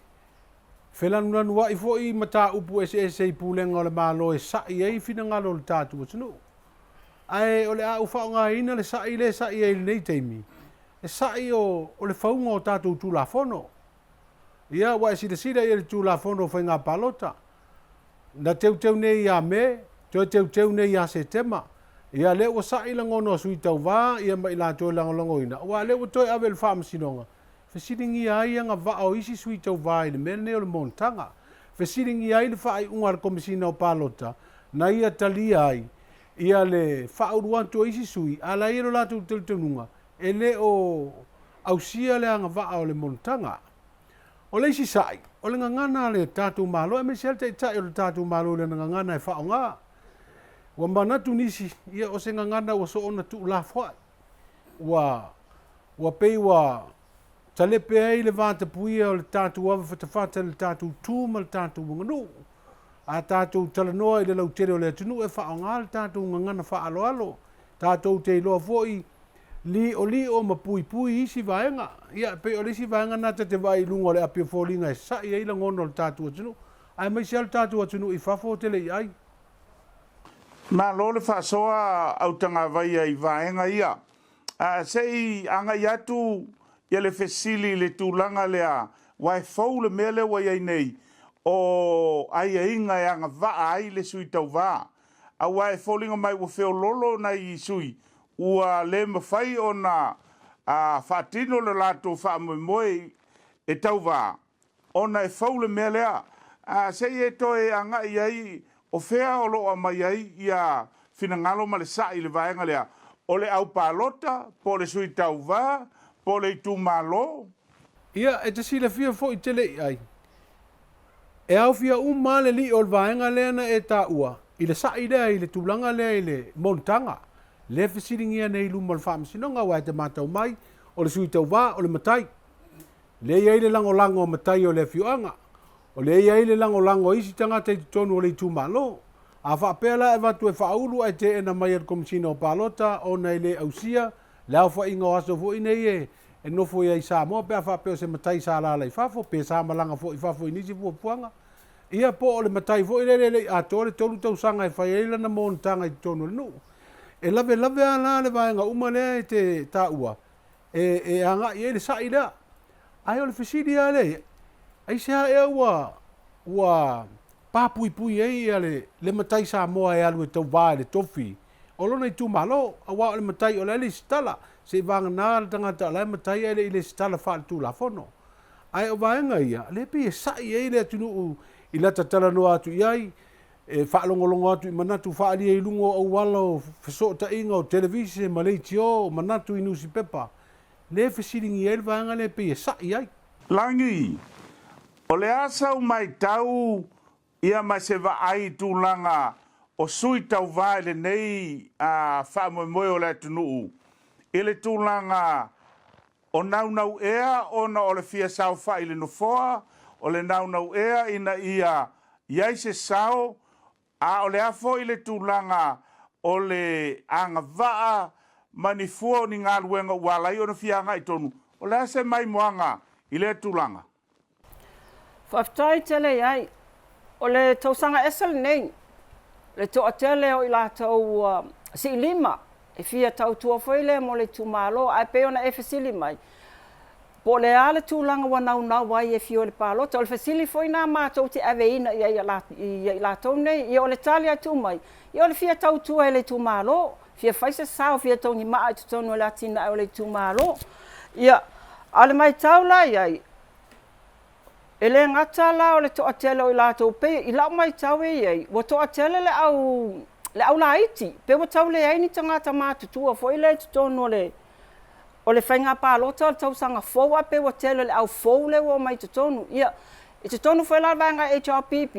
whelanunanu wa i fo i mata upu ese i pūlenga o le malo e sa iei fina ngalo le tātu o tunu. Ai o le a ufa o ngā ina le sa i ei nei teimi. E sa i o le whaunga o tātou tūlafono. Ia wa e sida ia le tūlafono whai ngā palota. Na teu nei ia me, teu nei ia se tema. Ia le o sa i langono sui tau wā, ia mai la toi lango ina. Wa le o toi awe le whaamasinonga. Fesiringi ai anga wa o isi sui tau wā i le mene o le montanga. Fesiringi ai le whaai unga le komisina o palota. Na ia TELEIAI. Ia le whauruantu o isi sui, ala i lo latu teltenunga. E le o ausia le anga wa o le montanga. O le isi sai, o le ngangana le tātou malo, e me se te tai o le tātou malo le ngangana e whao ngā. Wa manatu nisi, ia o se ngangana o so ona tu la fwai. Wa pei wa talepe ai le vāta puia o le tātou awa whatawhata le tātou tūma le tātou munganu. A tātou Talanoa i le lau tere o le atunu e whao ngā le tātou ngangana wha alo alo. Tātou te iloa fwoi li o ma pui isi vaenga. Ia pe o le isi vaenga nata te vai lunga le apia fōlinga e sa i eila ngono le tātou atunu. Ai mai se al tātou atunu i whafo TELEIAI. Ma lo le whasoa au tanga vai ai vaenga ia. Sei anga iatu ia le fesili le tūlanga lea wai fau le mea le wai ai nei. O ai inga e anga vaa ai le sui tau vaa. A wai fōlinga mai wa feo lolo na i sui. Ua le mawhai o na whaatino le lato whaamoemoe e tau vaa. O na e fau le mea lea. Sei e toe anga i ai o fea o loa mai ai ia finangalo ma le sa i le vaenga lea. O le au palota, po le sui tau vaa, po le tu malo. Ia e te sila fia fo i TELEIAI. E au fia male li o le vaenga lea na e tā ua. I le sa i lea i le tūlanga lea i le montanga. Le fesiringia nei luma le whaamasinonga wa e te mātau mai o le sui tau wā o le matai. Le iai le lango matai o le fiuanga. O le iai le lango isi tangata i tonu o le tu malo. A whaapela e watu e whaulu ai te ena mai al komisina o palota o nei le ausia. Le au wha inga o aso fo inei e nofo iai Samoa pe a whaapeo se matai sa la lai fafo pe sa malanga fo i fafo inisi fo puanga. Ia po o le matai fo ile a tole tolu tau sanga e whaiela na montanga i tonu le nuu. E lave ana le vaenga umane e te tāua. E anga i e le sa ida. Ai o le fesiri a le. Ai se ha e ua pui e ia le matai Samoa e alu e tau vā le tofi. O lona i tu malo, a wā o le matai o le stala. Se vanga nā le tangata le matai e le stala wha le tūlafono. Ai o vaenga ia, le pe e sa i le atunu i lata Talanoa atu iai. E whaalongolongo atu i manatu whaali e lungo au wala o whesota inga o televisi ma leitio o manatu i nusi pepa. Le whesiringi e le vaenga le pe e sa iai. Langi, o le asa mai tau ia mai se ai tūlanga o sui tau vai le nei a whaamoemoe o le atunuu. I le tūlanga o naunau ea o na o le fia sao whai le nofoa, o le naunau ea ina ia iai se sao, a o le afo i le tūlanga o le anga vaa manifua o ni ngā luenga walai o na fianga i tonu. O le ase mai moanga i le tūlanga. Whaftai TELEIAI, o le tausanga esel nei, le toa tele o i lātou si lima, e fia tau tua whaile mo le tūmalo, ai peo na e fesili mai. Po le ale tūlanga wa nau wai e fio le palota, o le fesili foi nā mātou te aveina i lātou nei, i o le tali atu mai, i o le fia tau tua e le tūmalo, fia faisa sao fia tongi maa tu tonu la tina o le tu malo ia ale mai tau la ia ele ngata la o le to atela o la to pe i la mai tau ia o to atela le au la iti pe o tau le ai ni tanga tama tu fo ile tu tonu le o le whainga palota tau sanga foa pe o tele le au fou le o mai tu tonu ia i tu tonu foi la vanga HRPP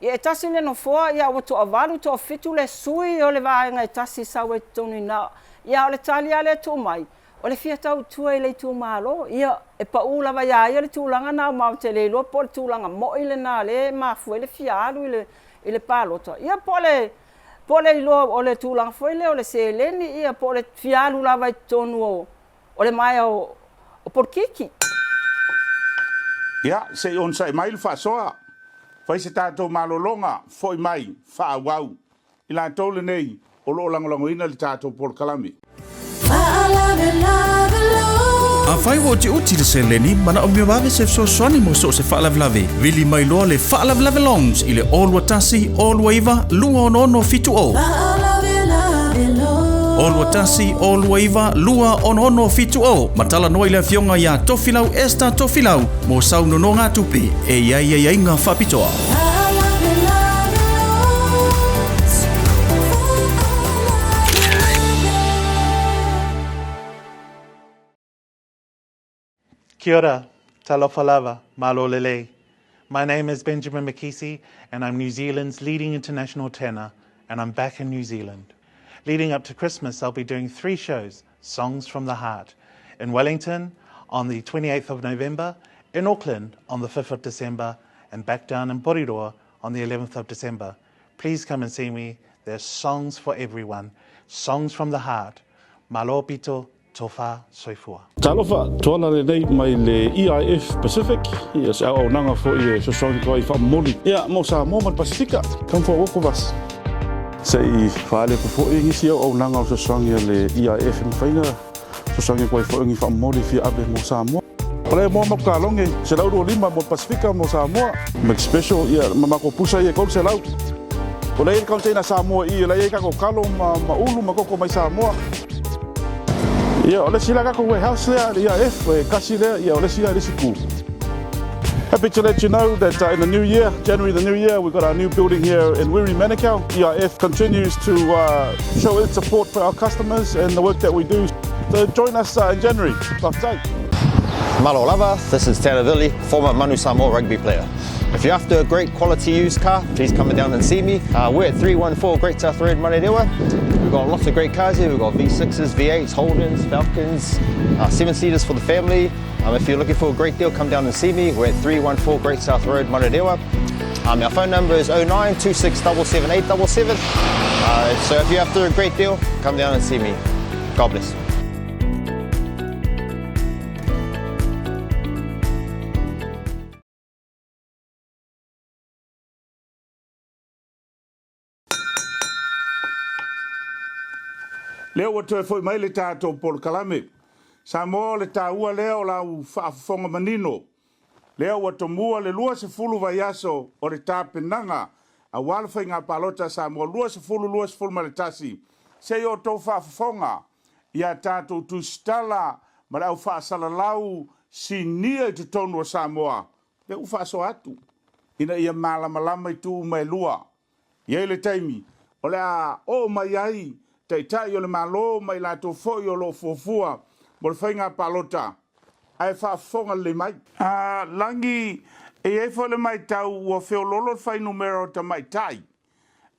ia e tasi le no foa ia o to avalu to fitu le sui o le vanga e tasi sawe tonu na ia o le talia le tu mai o le fia tau tua i le tu malo ia e pa ula va ia le tulanga na mau te le lo po tulanga mo ile na le ma fu le fia alu ile palota ia po le lo o le tulanga foi le o le seleni ia po le fia alu la vai tonu o le mai o porkiki. Ia, se on sai mai le whaasoa. Whai se tātou malolonga, foi mai, whaawau. I la tole nei, o lo langolango ina le tātou Polokalame. A whai wo te uti le seleni, mana o mea wawe se so swani mo so se whaalavlave. Vili mai loa le whaalavlave longs, i le olua tasi, olua iwa, lua ono fitu o. Olua tasi, olua iwa, lua ono fitu o. Matala noa le fionga ia tofilau esta tofilau. Mo sau no ngā tupi, e iai ngā whapitoa. Kia ora, talofa lava, malo lele. My name is Benjamin Makisi, and I'm New Zealand's leading international tenor, and I'm back in New Zealand. Leading up to Christmas, I'll be doing 3 shows, Songs from the Heart, in Wellington on the 28th of November, in Auckland on the 5th of December, and back down in Boriroa on the 11th of December. Please come and see me. There's songs for everyone, songs from the heart. Malo pito tofa soifua. Talofa tola le nei mai le EIF Pacific. Ia se au nanga fo i so song ko i fa moli. Ia mo sa mo man Pasifika. Kam fo o ko vas. Se i fale po fo i ngisi au nanga so song le EIF in faina. So song ko i fo ngi fa moli fi abe mo sa mo. Ole mo mo ka longe se lau lima mo Pasifika mo sa mo. Make special ia mama ko pusa ia ko se lau. Ole i ka tena sa mo i le ka ko kalo ma ulu ma ko mai sa mo. Yeah, ole sila ka ko warehouse there, the EIF, kasi there, yeah, ole sila this is cool. Happy to let you know that in the new year, January the new year, we've got our new building here in Wiri, Manukau. EIF continues to show its support for our customers and the work that we do. So join us in January. Latou. Malo lava, this is Tanner, former Manu Samoa rugby player. If you're after a great quality used car, please come down and see me. We're at 314 Great South Road, Marerewa. We've got lots of great cars here. We've got V6s, V8s, Holdens, Falcons, 7-seaters for the family. If you're looking for a great deal, come down and see me. We're at 314 Great South Road, Marerewa. Our phone number is 09 2677 so if you're after a great deal, come down and see me. God bless. Leo wa toi foi mai le tātou Polokalame. Samoa le tāua leo la u whaafonga manino. Leo wa tomua le lua se fulu vai aso o le tapenaga. A walfai ngā palota Samoa lua se fulu ma le tasi. Se o tau whaafonga. Ia tātou tusitala ma le au whaasalalau sinia I te tonu o Samoa. Pe u whaaso atu. Ina ia malama I tu mai lua. Ia le taimi. O le a o mai ai. Tai o le malo mai latou foi o lo fuafua mo le whainga palota ai whaafonga le mai langi e fo le mai tau ua whiololo le whai numero ta mai tai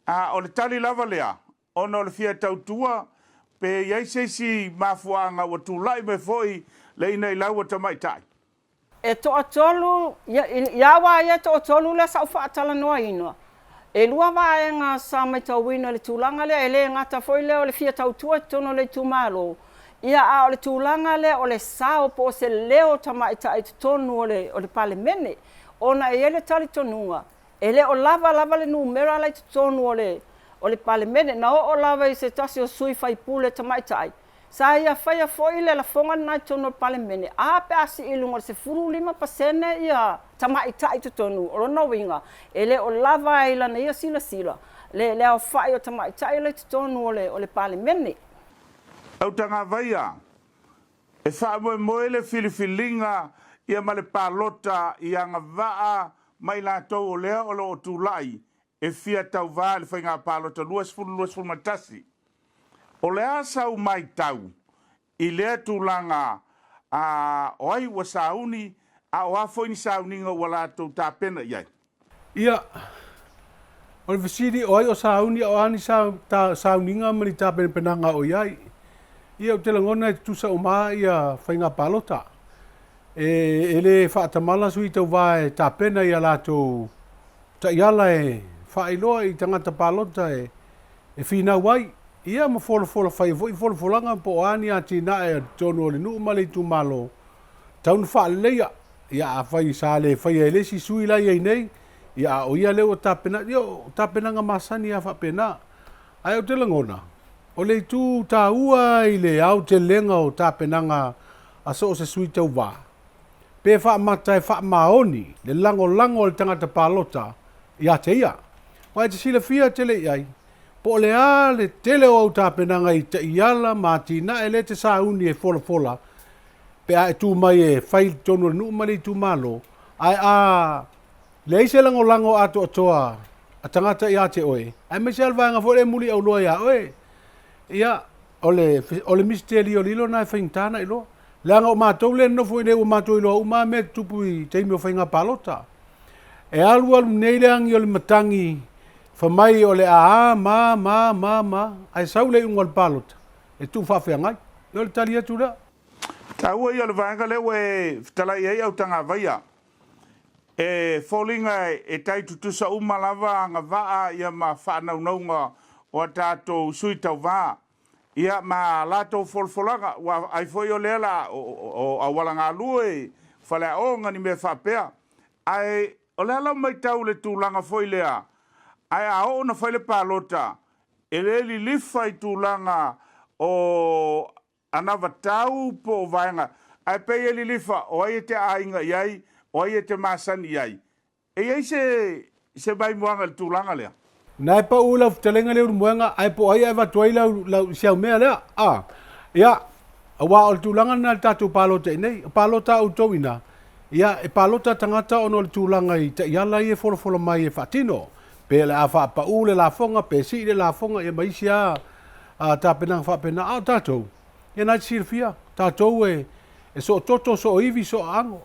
o le tali lava lea ono le fia tau tua pe iai seisi mafuanga ua tūlai me foi le ina I laua ta mai tai e to atolu ia wa ia to atolu le sa Faatalanoa ino e lua vaenga sa mai tauina le tūlanga le e le ngata foi le o le fia tautua tono le tūmalo. Ia a o le tūlanga le o le sao po se leo tamaita I tonu o le palemene. Ona e ele tali tonunga. E le o lava le numera le tonu o le palemene. Na o lava I se tasi o sui fai pule tamaita ai. Sa ia whaia foi le la fonga nai tono palemene. A pe asi ilunga se 45% ia tamaitai te tonu. O no winga. Ele o lava ila na ia sila. Le au whai o tamaitai le te tonu o le palemene. Au tanga vaia. E wha moe le filifilinga ia ma le palota ia ngā waa mai latou o lea o lo o tūlai. E fia tau vā le whainga palota luas fulu matasi. O lea sau mai tau, i lea tūlanga oai wa sauni, a oa fwini sauninga wa latou tāpena iai. Ia, o le fasiri oai o sauni, o ani sauninga mani tāpena penanga o iai. Ia o te langona e tusa o maa ia whainga palota. E le whaatamala sui tau vā e tāpena ia latou ta iala e whaailoa i tangata palota e whina wai. Ia ma fola whai voi fola po ani a tina e tono le nuu male tu malo. Taun whaaleia. Ia a whai sa le whai e lesi sui lai ei nei. Ia o ia leo tāpena. Ia tāpena nga masani a whapena. Ai o te langona. O le tu tā ua i le au te lenga o tāpenanga a so se sui tau wā. Pe wha matai wha maoni le lango le tangata palota i a te ia. Wai te sila fia TELEIAI. Po le a le tele o au tāpenanga i te iala mātina e le te sauni e fola. Pe a e tū mai e whai tono nu mani tū malo. Ai a le ise lango ato atoa a tangata i a te oe. Ai me se alvanga fo le muli au loa i a oe. Ia, o le misteri o lilo na e whaintana i loa. Leanga o mātou le nofo i ne o mātou i loa uma me tupu i teimi o whainga palota. E alu nei leangi o le matangi whamai o le ma. Ai sau le unga le palota. E tu whawhia ngai. I o le tali atu rea. Ta ua i o le vaenga leo e TELEIAI au tanga vaia. E wholinga e taitu tusa umalava nga waa ia ma whaanaunaunga o a tātou sui tau vā. Ia ma latou folfolanga, ai foi o lela o awala ngā lue, whale o ngani me whapea. Ai o lela mai tau le tūlanga foi lea. Ai a o na whaile palota, e le li lifa i tūlanga o anawa tau po o vaenga. Ai pei e li lifa, o ai e te ainga iai, o ai e te masani iai. E iai se mai muanga le tūlanga lea. Nai pa ula telenga le muanga ai po ai va toila la siau mea le ia wa o tulanga na tatu palota nei palota o toina ia e palota tangata ono le tulanga i te iala i fola mai e fatino pe la fa pa ule la fonga pe si le la fonga e mai sia ta pena fa pena a tatu ia na sirfia tatu e so toto so ivi so ango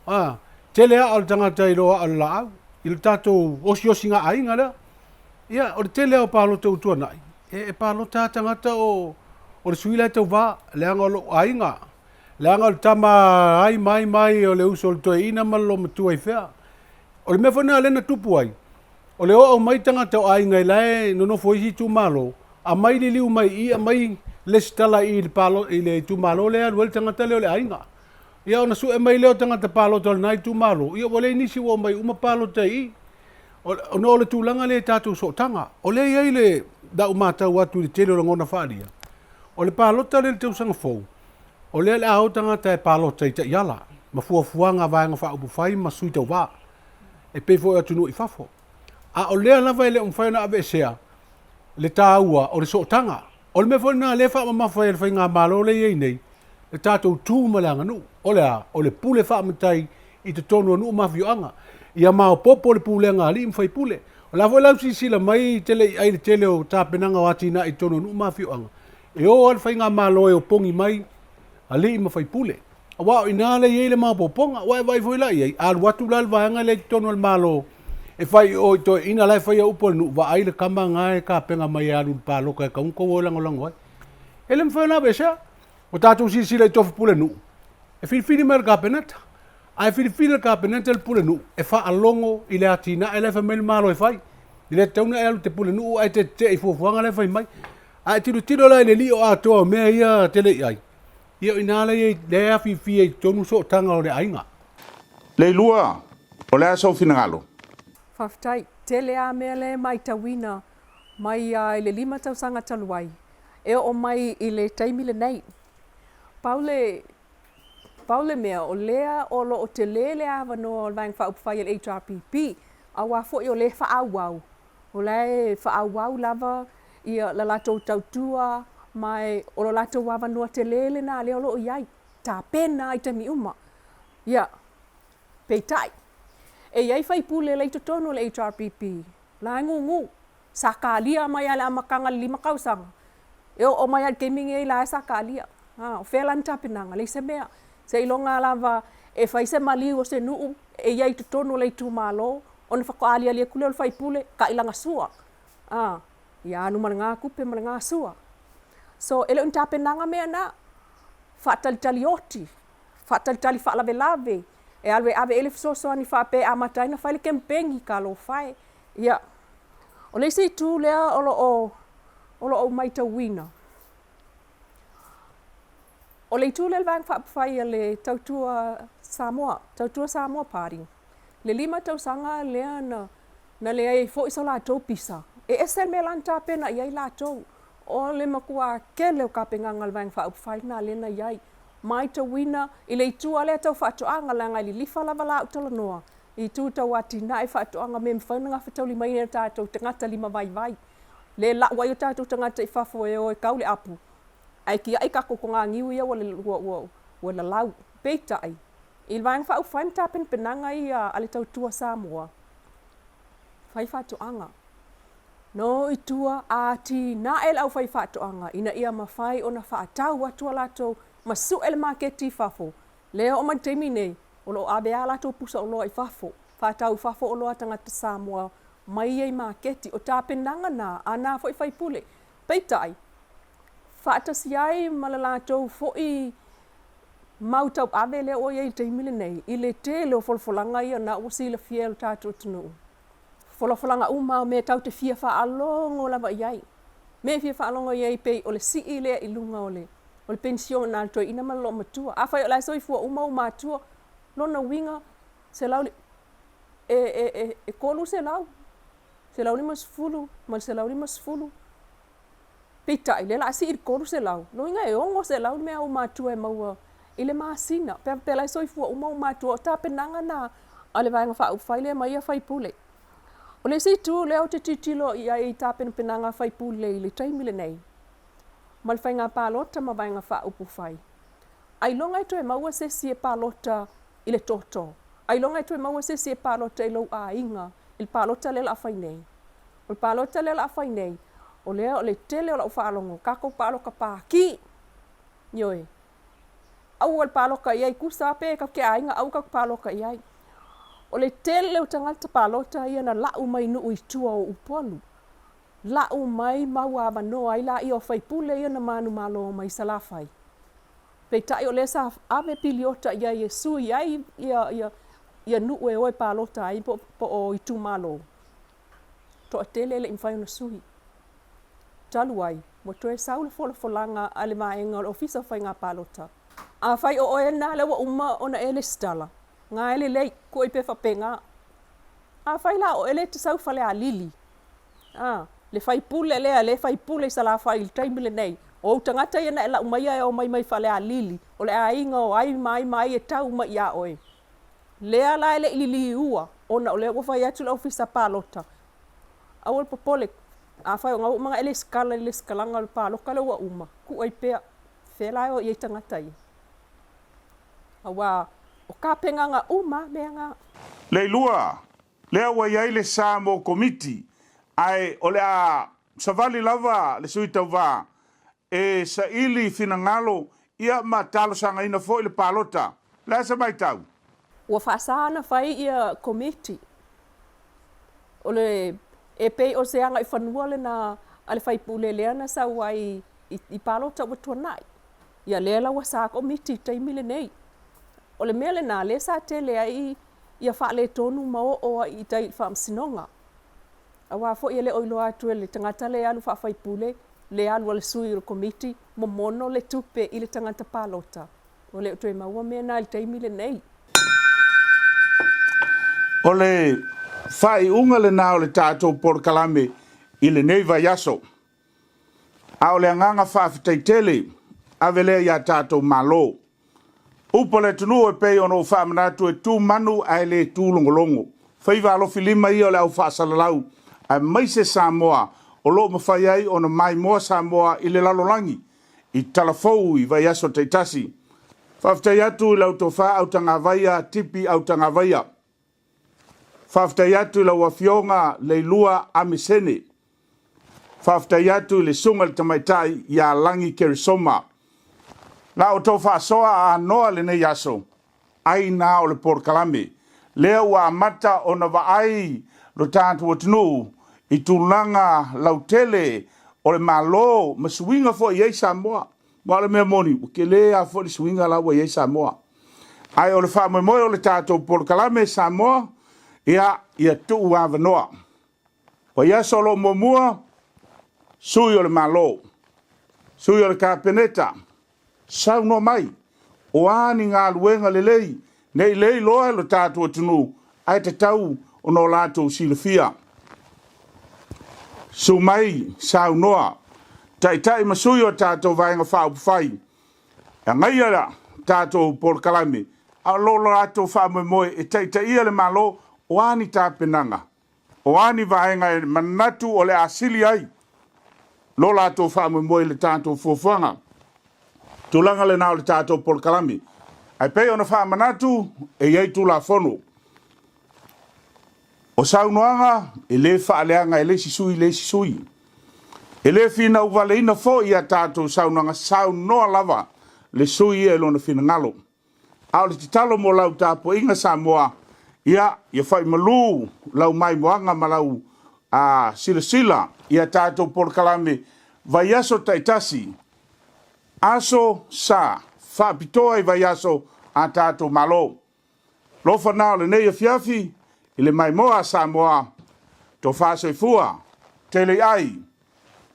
tele al tangata i lo al la il tatu osiosinga ainga le. Ia, o le tele o palota utua nai. E palota tangata o le suila e tau wā, leanga o lo ainga. Leanga o le tama ai mai o le uso o le toe ina malo matua i whea. O le mea whanea lena tupu ai. O le o mai tangata o ainga i lae no fo isi tu malo. A mai li liu mai i, a mai le stala i le tu malo lea luel tangata leo le ainga. Ia, o na su e mai leo tangata palota o le nai tu malo. Ia, wale nisi o mai uma palota i. O no le tūlanga le tātou so tanga. O le iei le da umātau atu le tele o ngona whaaria. O le palota le teu sanga fau. O le aotanga te palota i te iala. Ma fuafuanga vaenga faaupu whai ma sui tau wā. E pefo atu no i fafo. A o le lava ele umwhaina ave sea. Le tāua o le so tanga. O le mewhana le wha mamawhai le whai ngā malo le iei nei. Le tātou tūmalanga nu. O le pule whaamatai i te tonu anu mawhio anga. Ia mau popo le pule ngali mfai pule. O la voi lausi sila mai TELEIAI le tele o tapenanga o atina i tono nu mafio anga. E o al fai ngā malo e o pongi mai a li ima fai pule. A wao ina le iei le mau poponga, wai vai foi lai ei. Alu watu lal vaanga le tono al malo. E fai o to ina lai fai a upo nu wa ai le kamba ngai ka penga mai alu paloka e kaunko o lango ai. Ele mfai na besha. O tatu sila i tofu pule nu. E fili mer ka penata. Ai fili ka penentel pule nu e fa alongo i le atina e le fa mel malo e fai i le tauna e alu te pule nu ai te i fuafuanga le fai mai ai tiro lai le li o atoa mea ia TELEIAI ia ina le le afi e tonu so tanga o le ainga le lua o le aso finangalo Whaftai, tele a mea le mai tawina mai i le 5 tausanga taluai e o mai i le taimi le nei Paule mea o lea o lo o te lele awa no o vaenga faaupu fai le HRPP. A wa fo o le faauau. O le faauau lava ia la latou tautua mai o lo latou wawa noa te lele na leo lo o iai. Tapena ai te mi uma. Ia, peitai. E iai fai pule le totono le HRPP. La ngu. Sakalia mai ala amakanga 5 kausanga. E o mai al gaming e la sakalia. O felan tapenanga le se mea. Se ilonga lava e fai se mali o se nuu e iai totono le tu malo. Ona whakaalia lia kule o fai pule ka ilanga sua. Ia anu maranga kupe maranga sua. So ele un tapenanga mea na. Faatalitali oti. Faatalitali faalave. E alwe ave ele fisoso ni faape amataina fai le kempengi ka lo fai. Ia. O le si tu lea o lo o maita wina. O le tu le vang fai le tautua Samoa pari. Le 5 tausanga lea na le ai fo isa latou pisa. E esel me lanta pena iai latou. O le makua kele o kapenganga le vang fai na lena iai. Mai ta wina i le itua le tau faatoanga la ngai lifa lava la Talanoa. I tu tau ati na e faatoanga me mwhaunanga whetau lima ina tātou tangata 5 vai. Le la wai o tātou tangata i whafo e o e kaule apu. Ai ki ai kako ko ngā ngiu ia wala lau. Peita ai. I vang fai mtapen penanga i ale tau tua Samoa. Fai faatoanga. No i tua ati na e lau fai faatoanga. Ina ia mawhai o na faatau atua latou. Masu ele maketi fafo. Leo o mantemi nei. O lo abea latou pusa o loa i fafo. Faatau fafo o loa tangata Samoa. Mai ei maketi. O tāpenanga na. Ana fai pule. Peitai. Faatasi ai malalatou fo i mautau abe leo o iei teimile nei. I le te leo folfolanga ia na usi le fiel tātou tunu. Folfolanga uma me tau te fia faalongo lava iai. Me fia faalongo iai pei o le si i lea ilunga o le. O le pension na to ina malo matua. A fai o lai soi fua uma matua. Lona winga se lau e kolu se lau. Se lau 5 ma se lau 5. Pita ile la si kolu se lau. No inga e ongo se lau me au matua e maua. Ile masina. Pe lai soi fua uma matua ta penanga na ale vai nga fai le mai fai pule. O le si tu leo te titilo ia i ta penanga fai pule ile taimile nei. Mal fai ngā palota ma vai ngā faaupu fai. Ai longa i toe maua se si e palota i le toto. Ai longa i toe maua se si e palota i lau a inga. Il palota le la fai nei. O palota le la fai nei. O lea o le tele o la ufaalongo. Kako paloka pāki. Nyoe. Au al paloka iai kusape ka ke a inga au ka paloka iai. O le tele o tangata palota ia na lau mai nuu i tua o upolu. Lau mai maua no ai la i o fai pule ia na manu malo mai salafai. Pei tai o lesa ave piliota ia Yesu ia nuu e oi palota ai po o i tu malo. To a tele le imfai na sui. Talu ai, mo toe saule folanga ale maenga o ofisa fai ngā palota. A fai o oe na lewa uma ona ele stala. Ngā ele lei ko i pe whapenga. A fai la o ele te sau fale a lili. Le fai pule le fai pule sa la fai taimile nei. O tangata ia na ela umaia e o mai fale a lili. O le a inga o ai mai e tau mai a oe. Lea la ele lili ua. Ona o lea ko fai atu la ofisa palota. Awal popole. A fai o ngau mga ele skalanga le paloka le ua uma. Ku ai pea. Fela o iei tangata ia. Awa o ka penganga uma mea ngā. Leilua. Lea wa iai le Samoa komiti. Ai o le a savali lava le sui tau wā. E sa ili fina ngalo ia ma talo sanga ina fo ile palota. Lea sa mai tau. Ua whaasana fai ia komiti. O le e pei o se anga i whanua le na ale fai pule lea na sa wai i palota wa tuanai. Ia lea la wa sa komiti taimile nei. O le mele na le sa te lea ia wha le tonu mao o i tai whaamsinonga. Awa fo ia le oiloa atu le tangata le alu whaafai pule, le alu ale sui o komiti, momono le tupe i le tangata palota. O le utoi maua mea na i taimile nei. O le whai unga le nao le tātou por kalame i le nei vai aso. A o le anganga whaafitai tele, avele ia tātou malo. Upa le tunu e pei ono whaamanatu e tū manu ai le tū longolongo. Whaiva alofi lima i o le au whaasalalau ai maise Samoa o lo mawhai ai o na mai moa Samoa i le lalolangi i talafou i vai aso teitasi. Whaftai atu i lau tofa au tanga vaia tipi au tanga vaia. Whaftai atu i lau awhionga le lua amisene. Whaftai atu i le sunga le tamaitai i a langi kerisoma. La o tau whaasoa a noa le nei aso. Ai nā o le porkalame. Lea ua mata o na vaai lo tātua tunu i tūlanga lautele o le malo ma suinga fo i ei Samoa. Wa le mea moni, ke lea fo le suinga lawa i ei Samoa. Ai o le whaamoemoe o le tātou porkalame Samoa ia tuu awanoa. Wa ia solo momua sui o le malo. Sui o le kapeneta. Sau no mai. O ani ngā luenga lelei. Nei lei loa lo tātua tunu. Ai te tau o no latou silafia. Su mai sau noa. Tai masui o tātou vaenga faaupu fai. E ngai ara tātou porkalame. A lolo latou whaamoemoe e tai ia le malo o ani tapenaga. O ani vaenga e manatu o le asili ai. Lo latou whaamoemoe le tātou fuafuanga. Tulanga le nao le tātou porkalame. Ai pei ona whaamanatu e iei tula fono. O saunoanga e le whaaleanga e le sisui. E le whina uwaleina fo i a tātou saunoanga saunoa lava le sui e lona whina ngalo. Ao le titalo mo lau tāpo inga Samoa ia whai malu lau mai moanga ma lau sila i a tātou porkalame vai aso taitasi. Aso sa whaapitoa i vai aso a tātou malo. Lofa nao le nei a fiafi i le mai moa Samoa to whaasoifua TELEIAI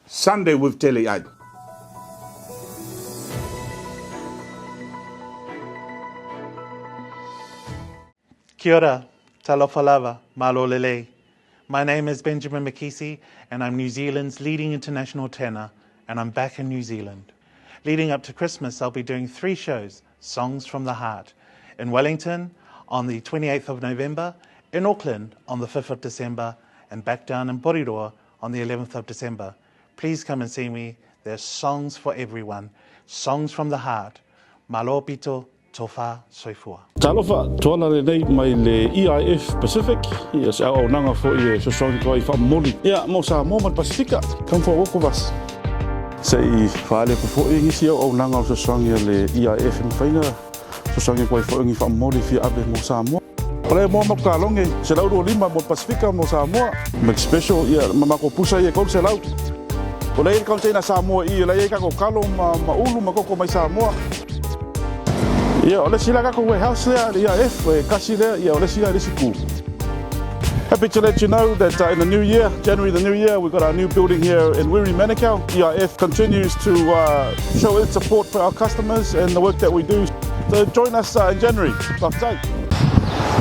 Sunday with TELEIAI. Kia ora, talofa lava, malo lele. My name is Benjamin Makisi and I'm New Zealand's leading international tenor and I'm back in New Zealand. Leading up to Christmas, I'll be doing 3 shows, Songs from the Heart, in Wellington on the 28th of November, in Auckland on the 5th of December, and back down in Boriroa on the 11th of December. Please come and see me. There's songs for everyone, songs from the heart. Malo pito tofa soifua. Talofa toala le nei mai le EIF Pacific. Ia se au nanga fo i so songi koi fa moli. Ia mo sa mo man Pasifika. Come for walk with us. Sei faale ko fo i ngisi au nanga so songi le EIF mfaina. So songi koi fo ngi fa moli fi abe mo sa mo. Ole mo mo ka longe se lau do lima mo Pasifika mo Samoa. Make special ia mama ko pusa ia ko se lau. Ole i ka tena Samoa i le ka ko kalo ma ulu ma ko mai Samoa. Ia ole sila ka ko house there ia kasi there ia ole sila risiku. Happy to let you know that in the new year, January the new year, we've got our new building here in Wiri Manukau. EIF continues to show its support for our customers and the work that we do. So join us in January.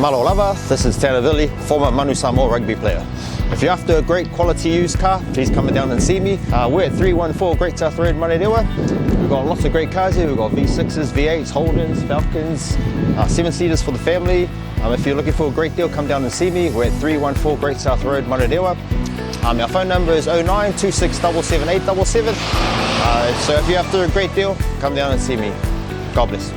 Malo lava, this is Tanner, former Manu Samoa rugby player. If you're after a great quality used car, please come down and see me. We're at 314 Great South Road, Marerewa. We've got lots of great cars here. We've got V6s, V8s, Holdens, Falcons, 7-seaters for the family. If you're looking for a great deal, come down and see me. We're at 314 Great South Road, Marerewa. Our phone number is 0926778877. So if you're after a great deal, come down and see me. God bless.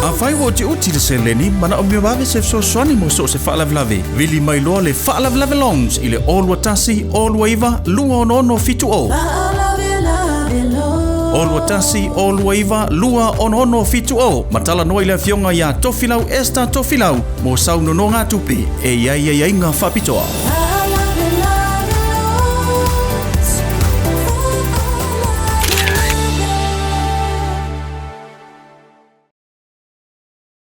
Afai wo te uti le seleni mana o mea wawe se so swani mo so se faalavlave. Vili mai loa le faalavlave longs i le olua tasi, olua iwa, lua ono fitu o. Olua tasi, olua iwa, lua ono fitu o. Matala noa i le fionga ia tofilau esta tofilau. Mo sau no ngā tupi e iai ngā whapitoa.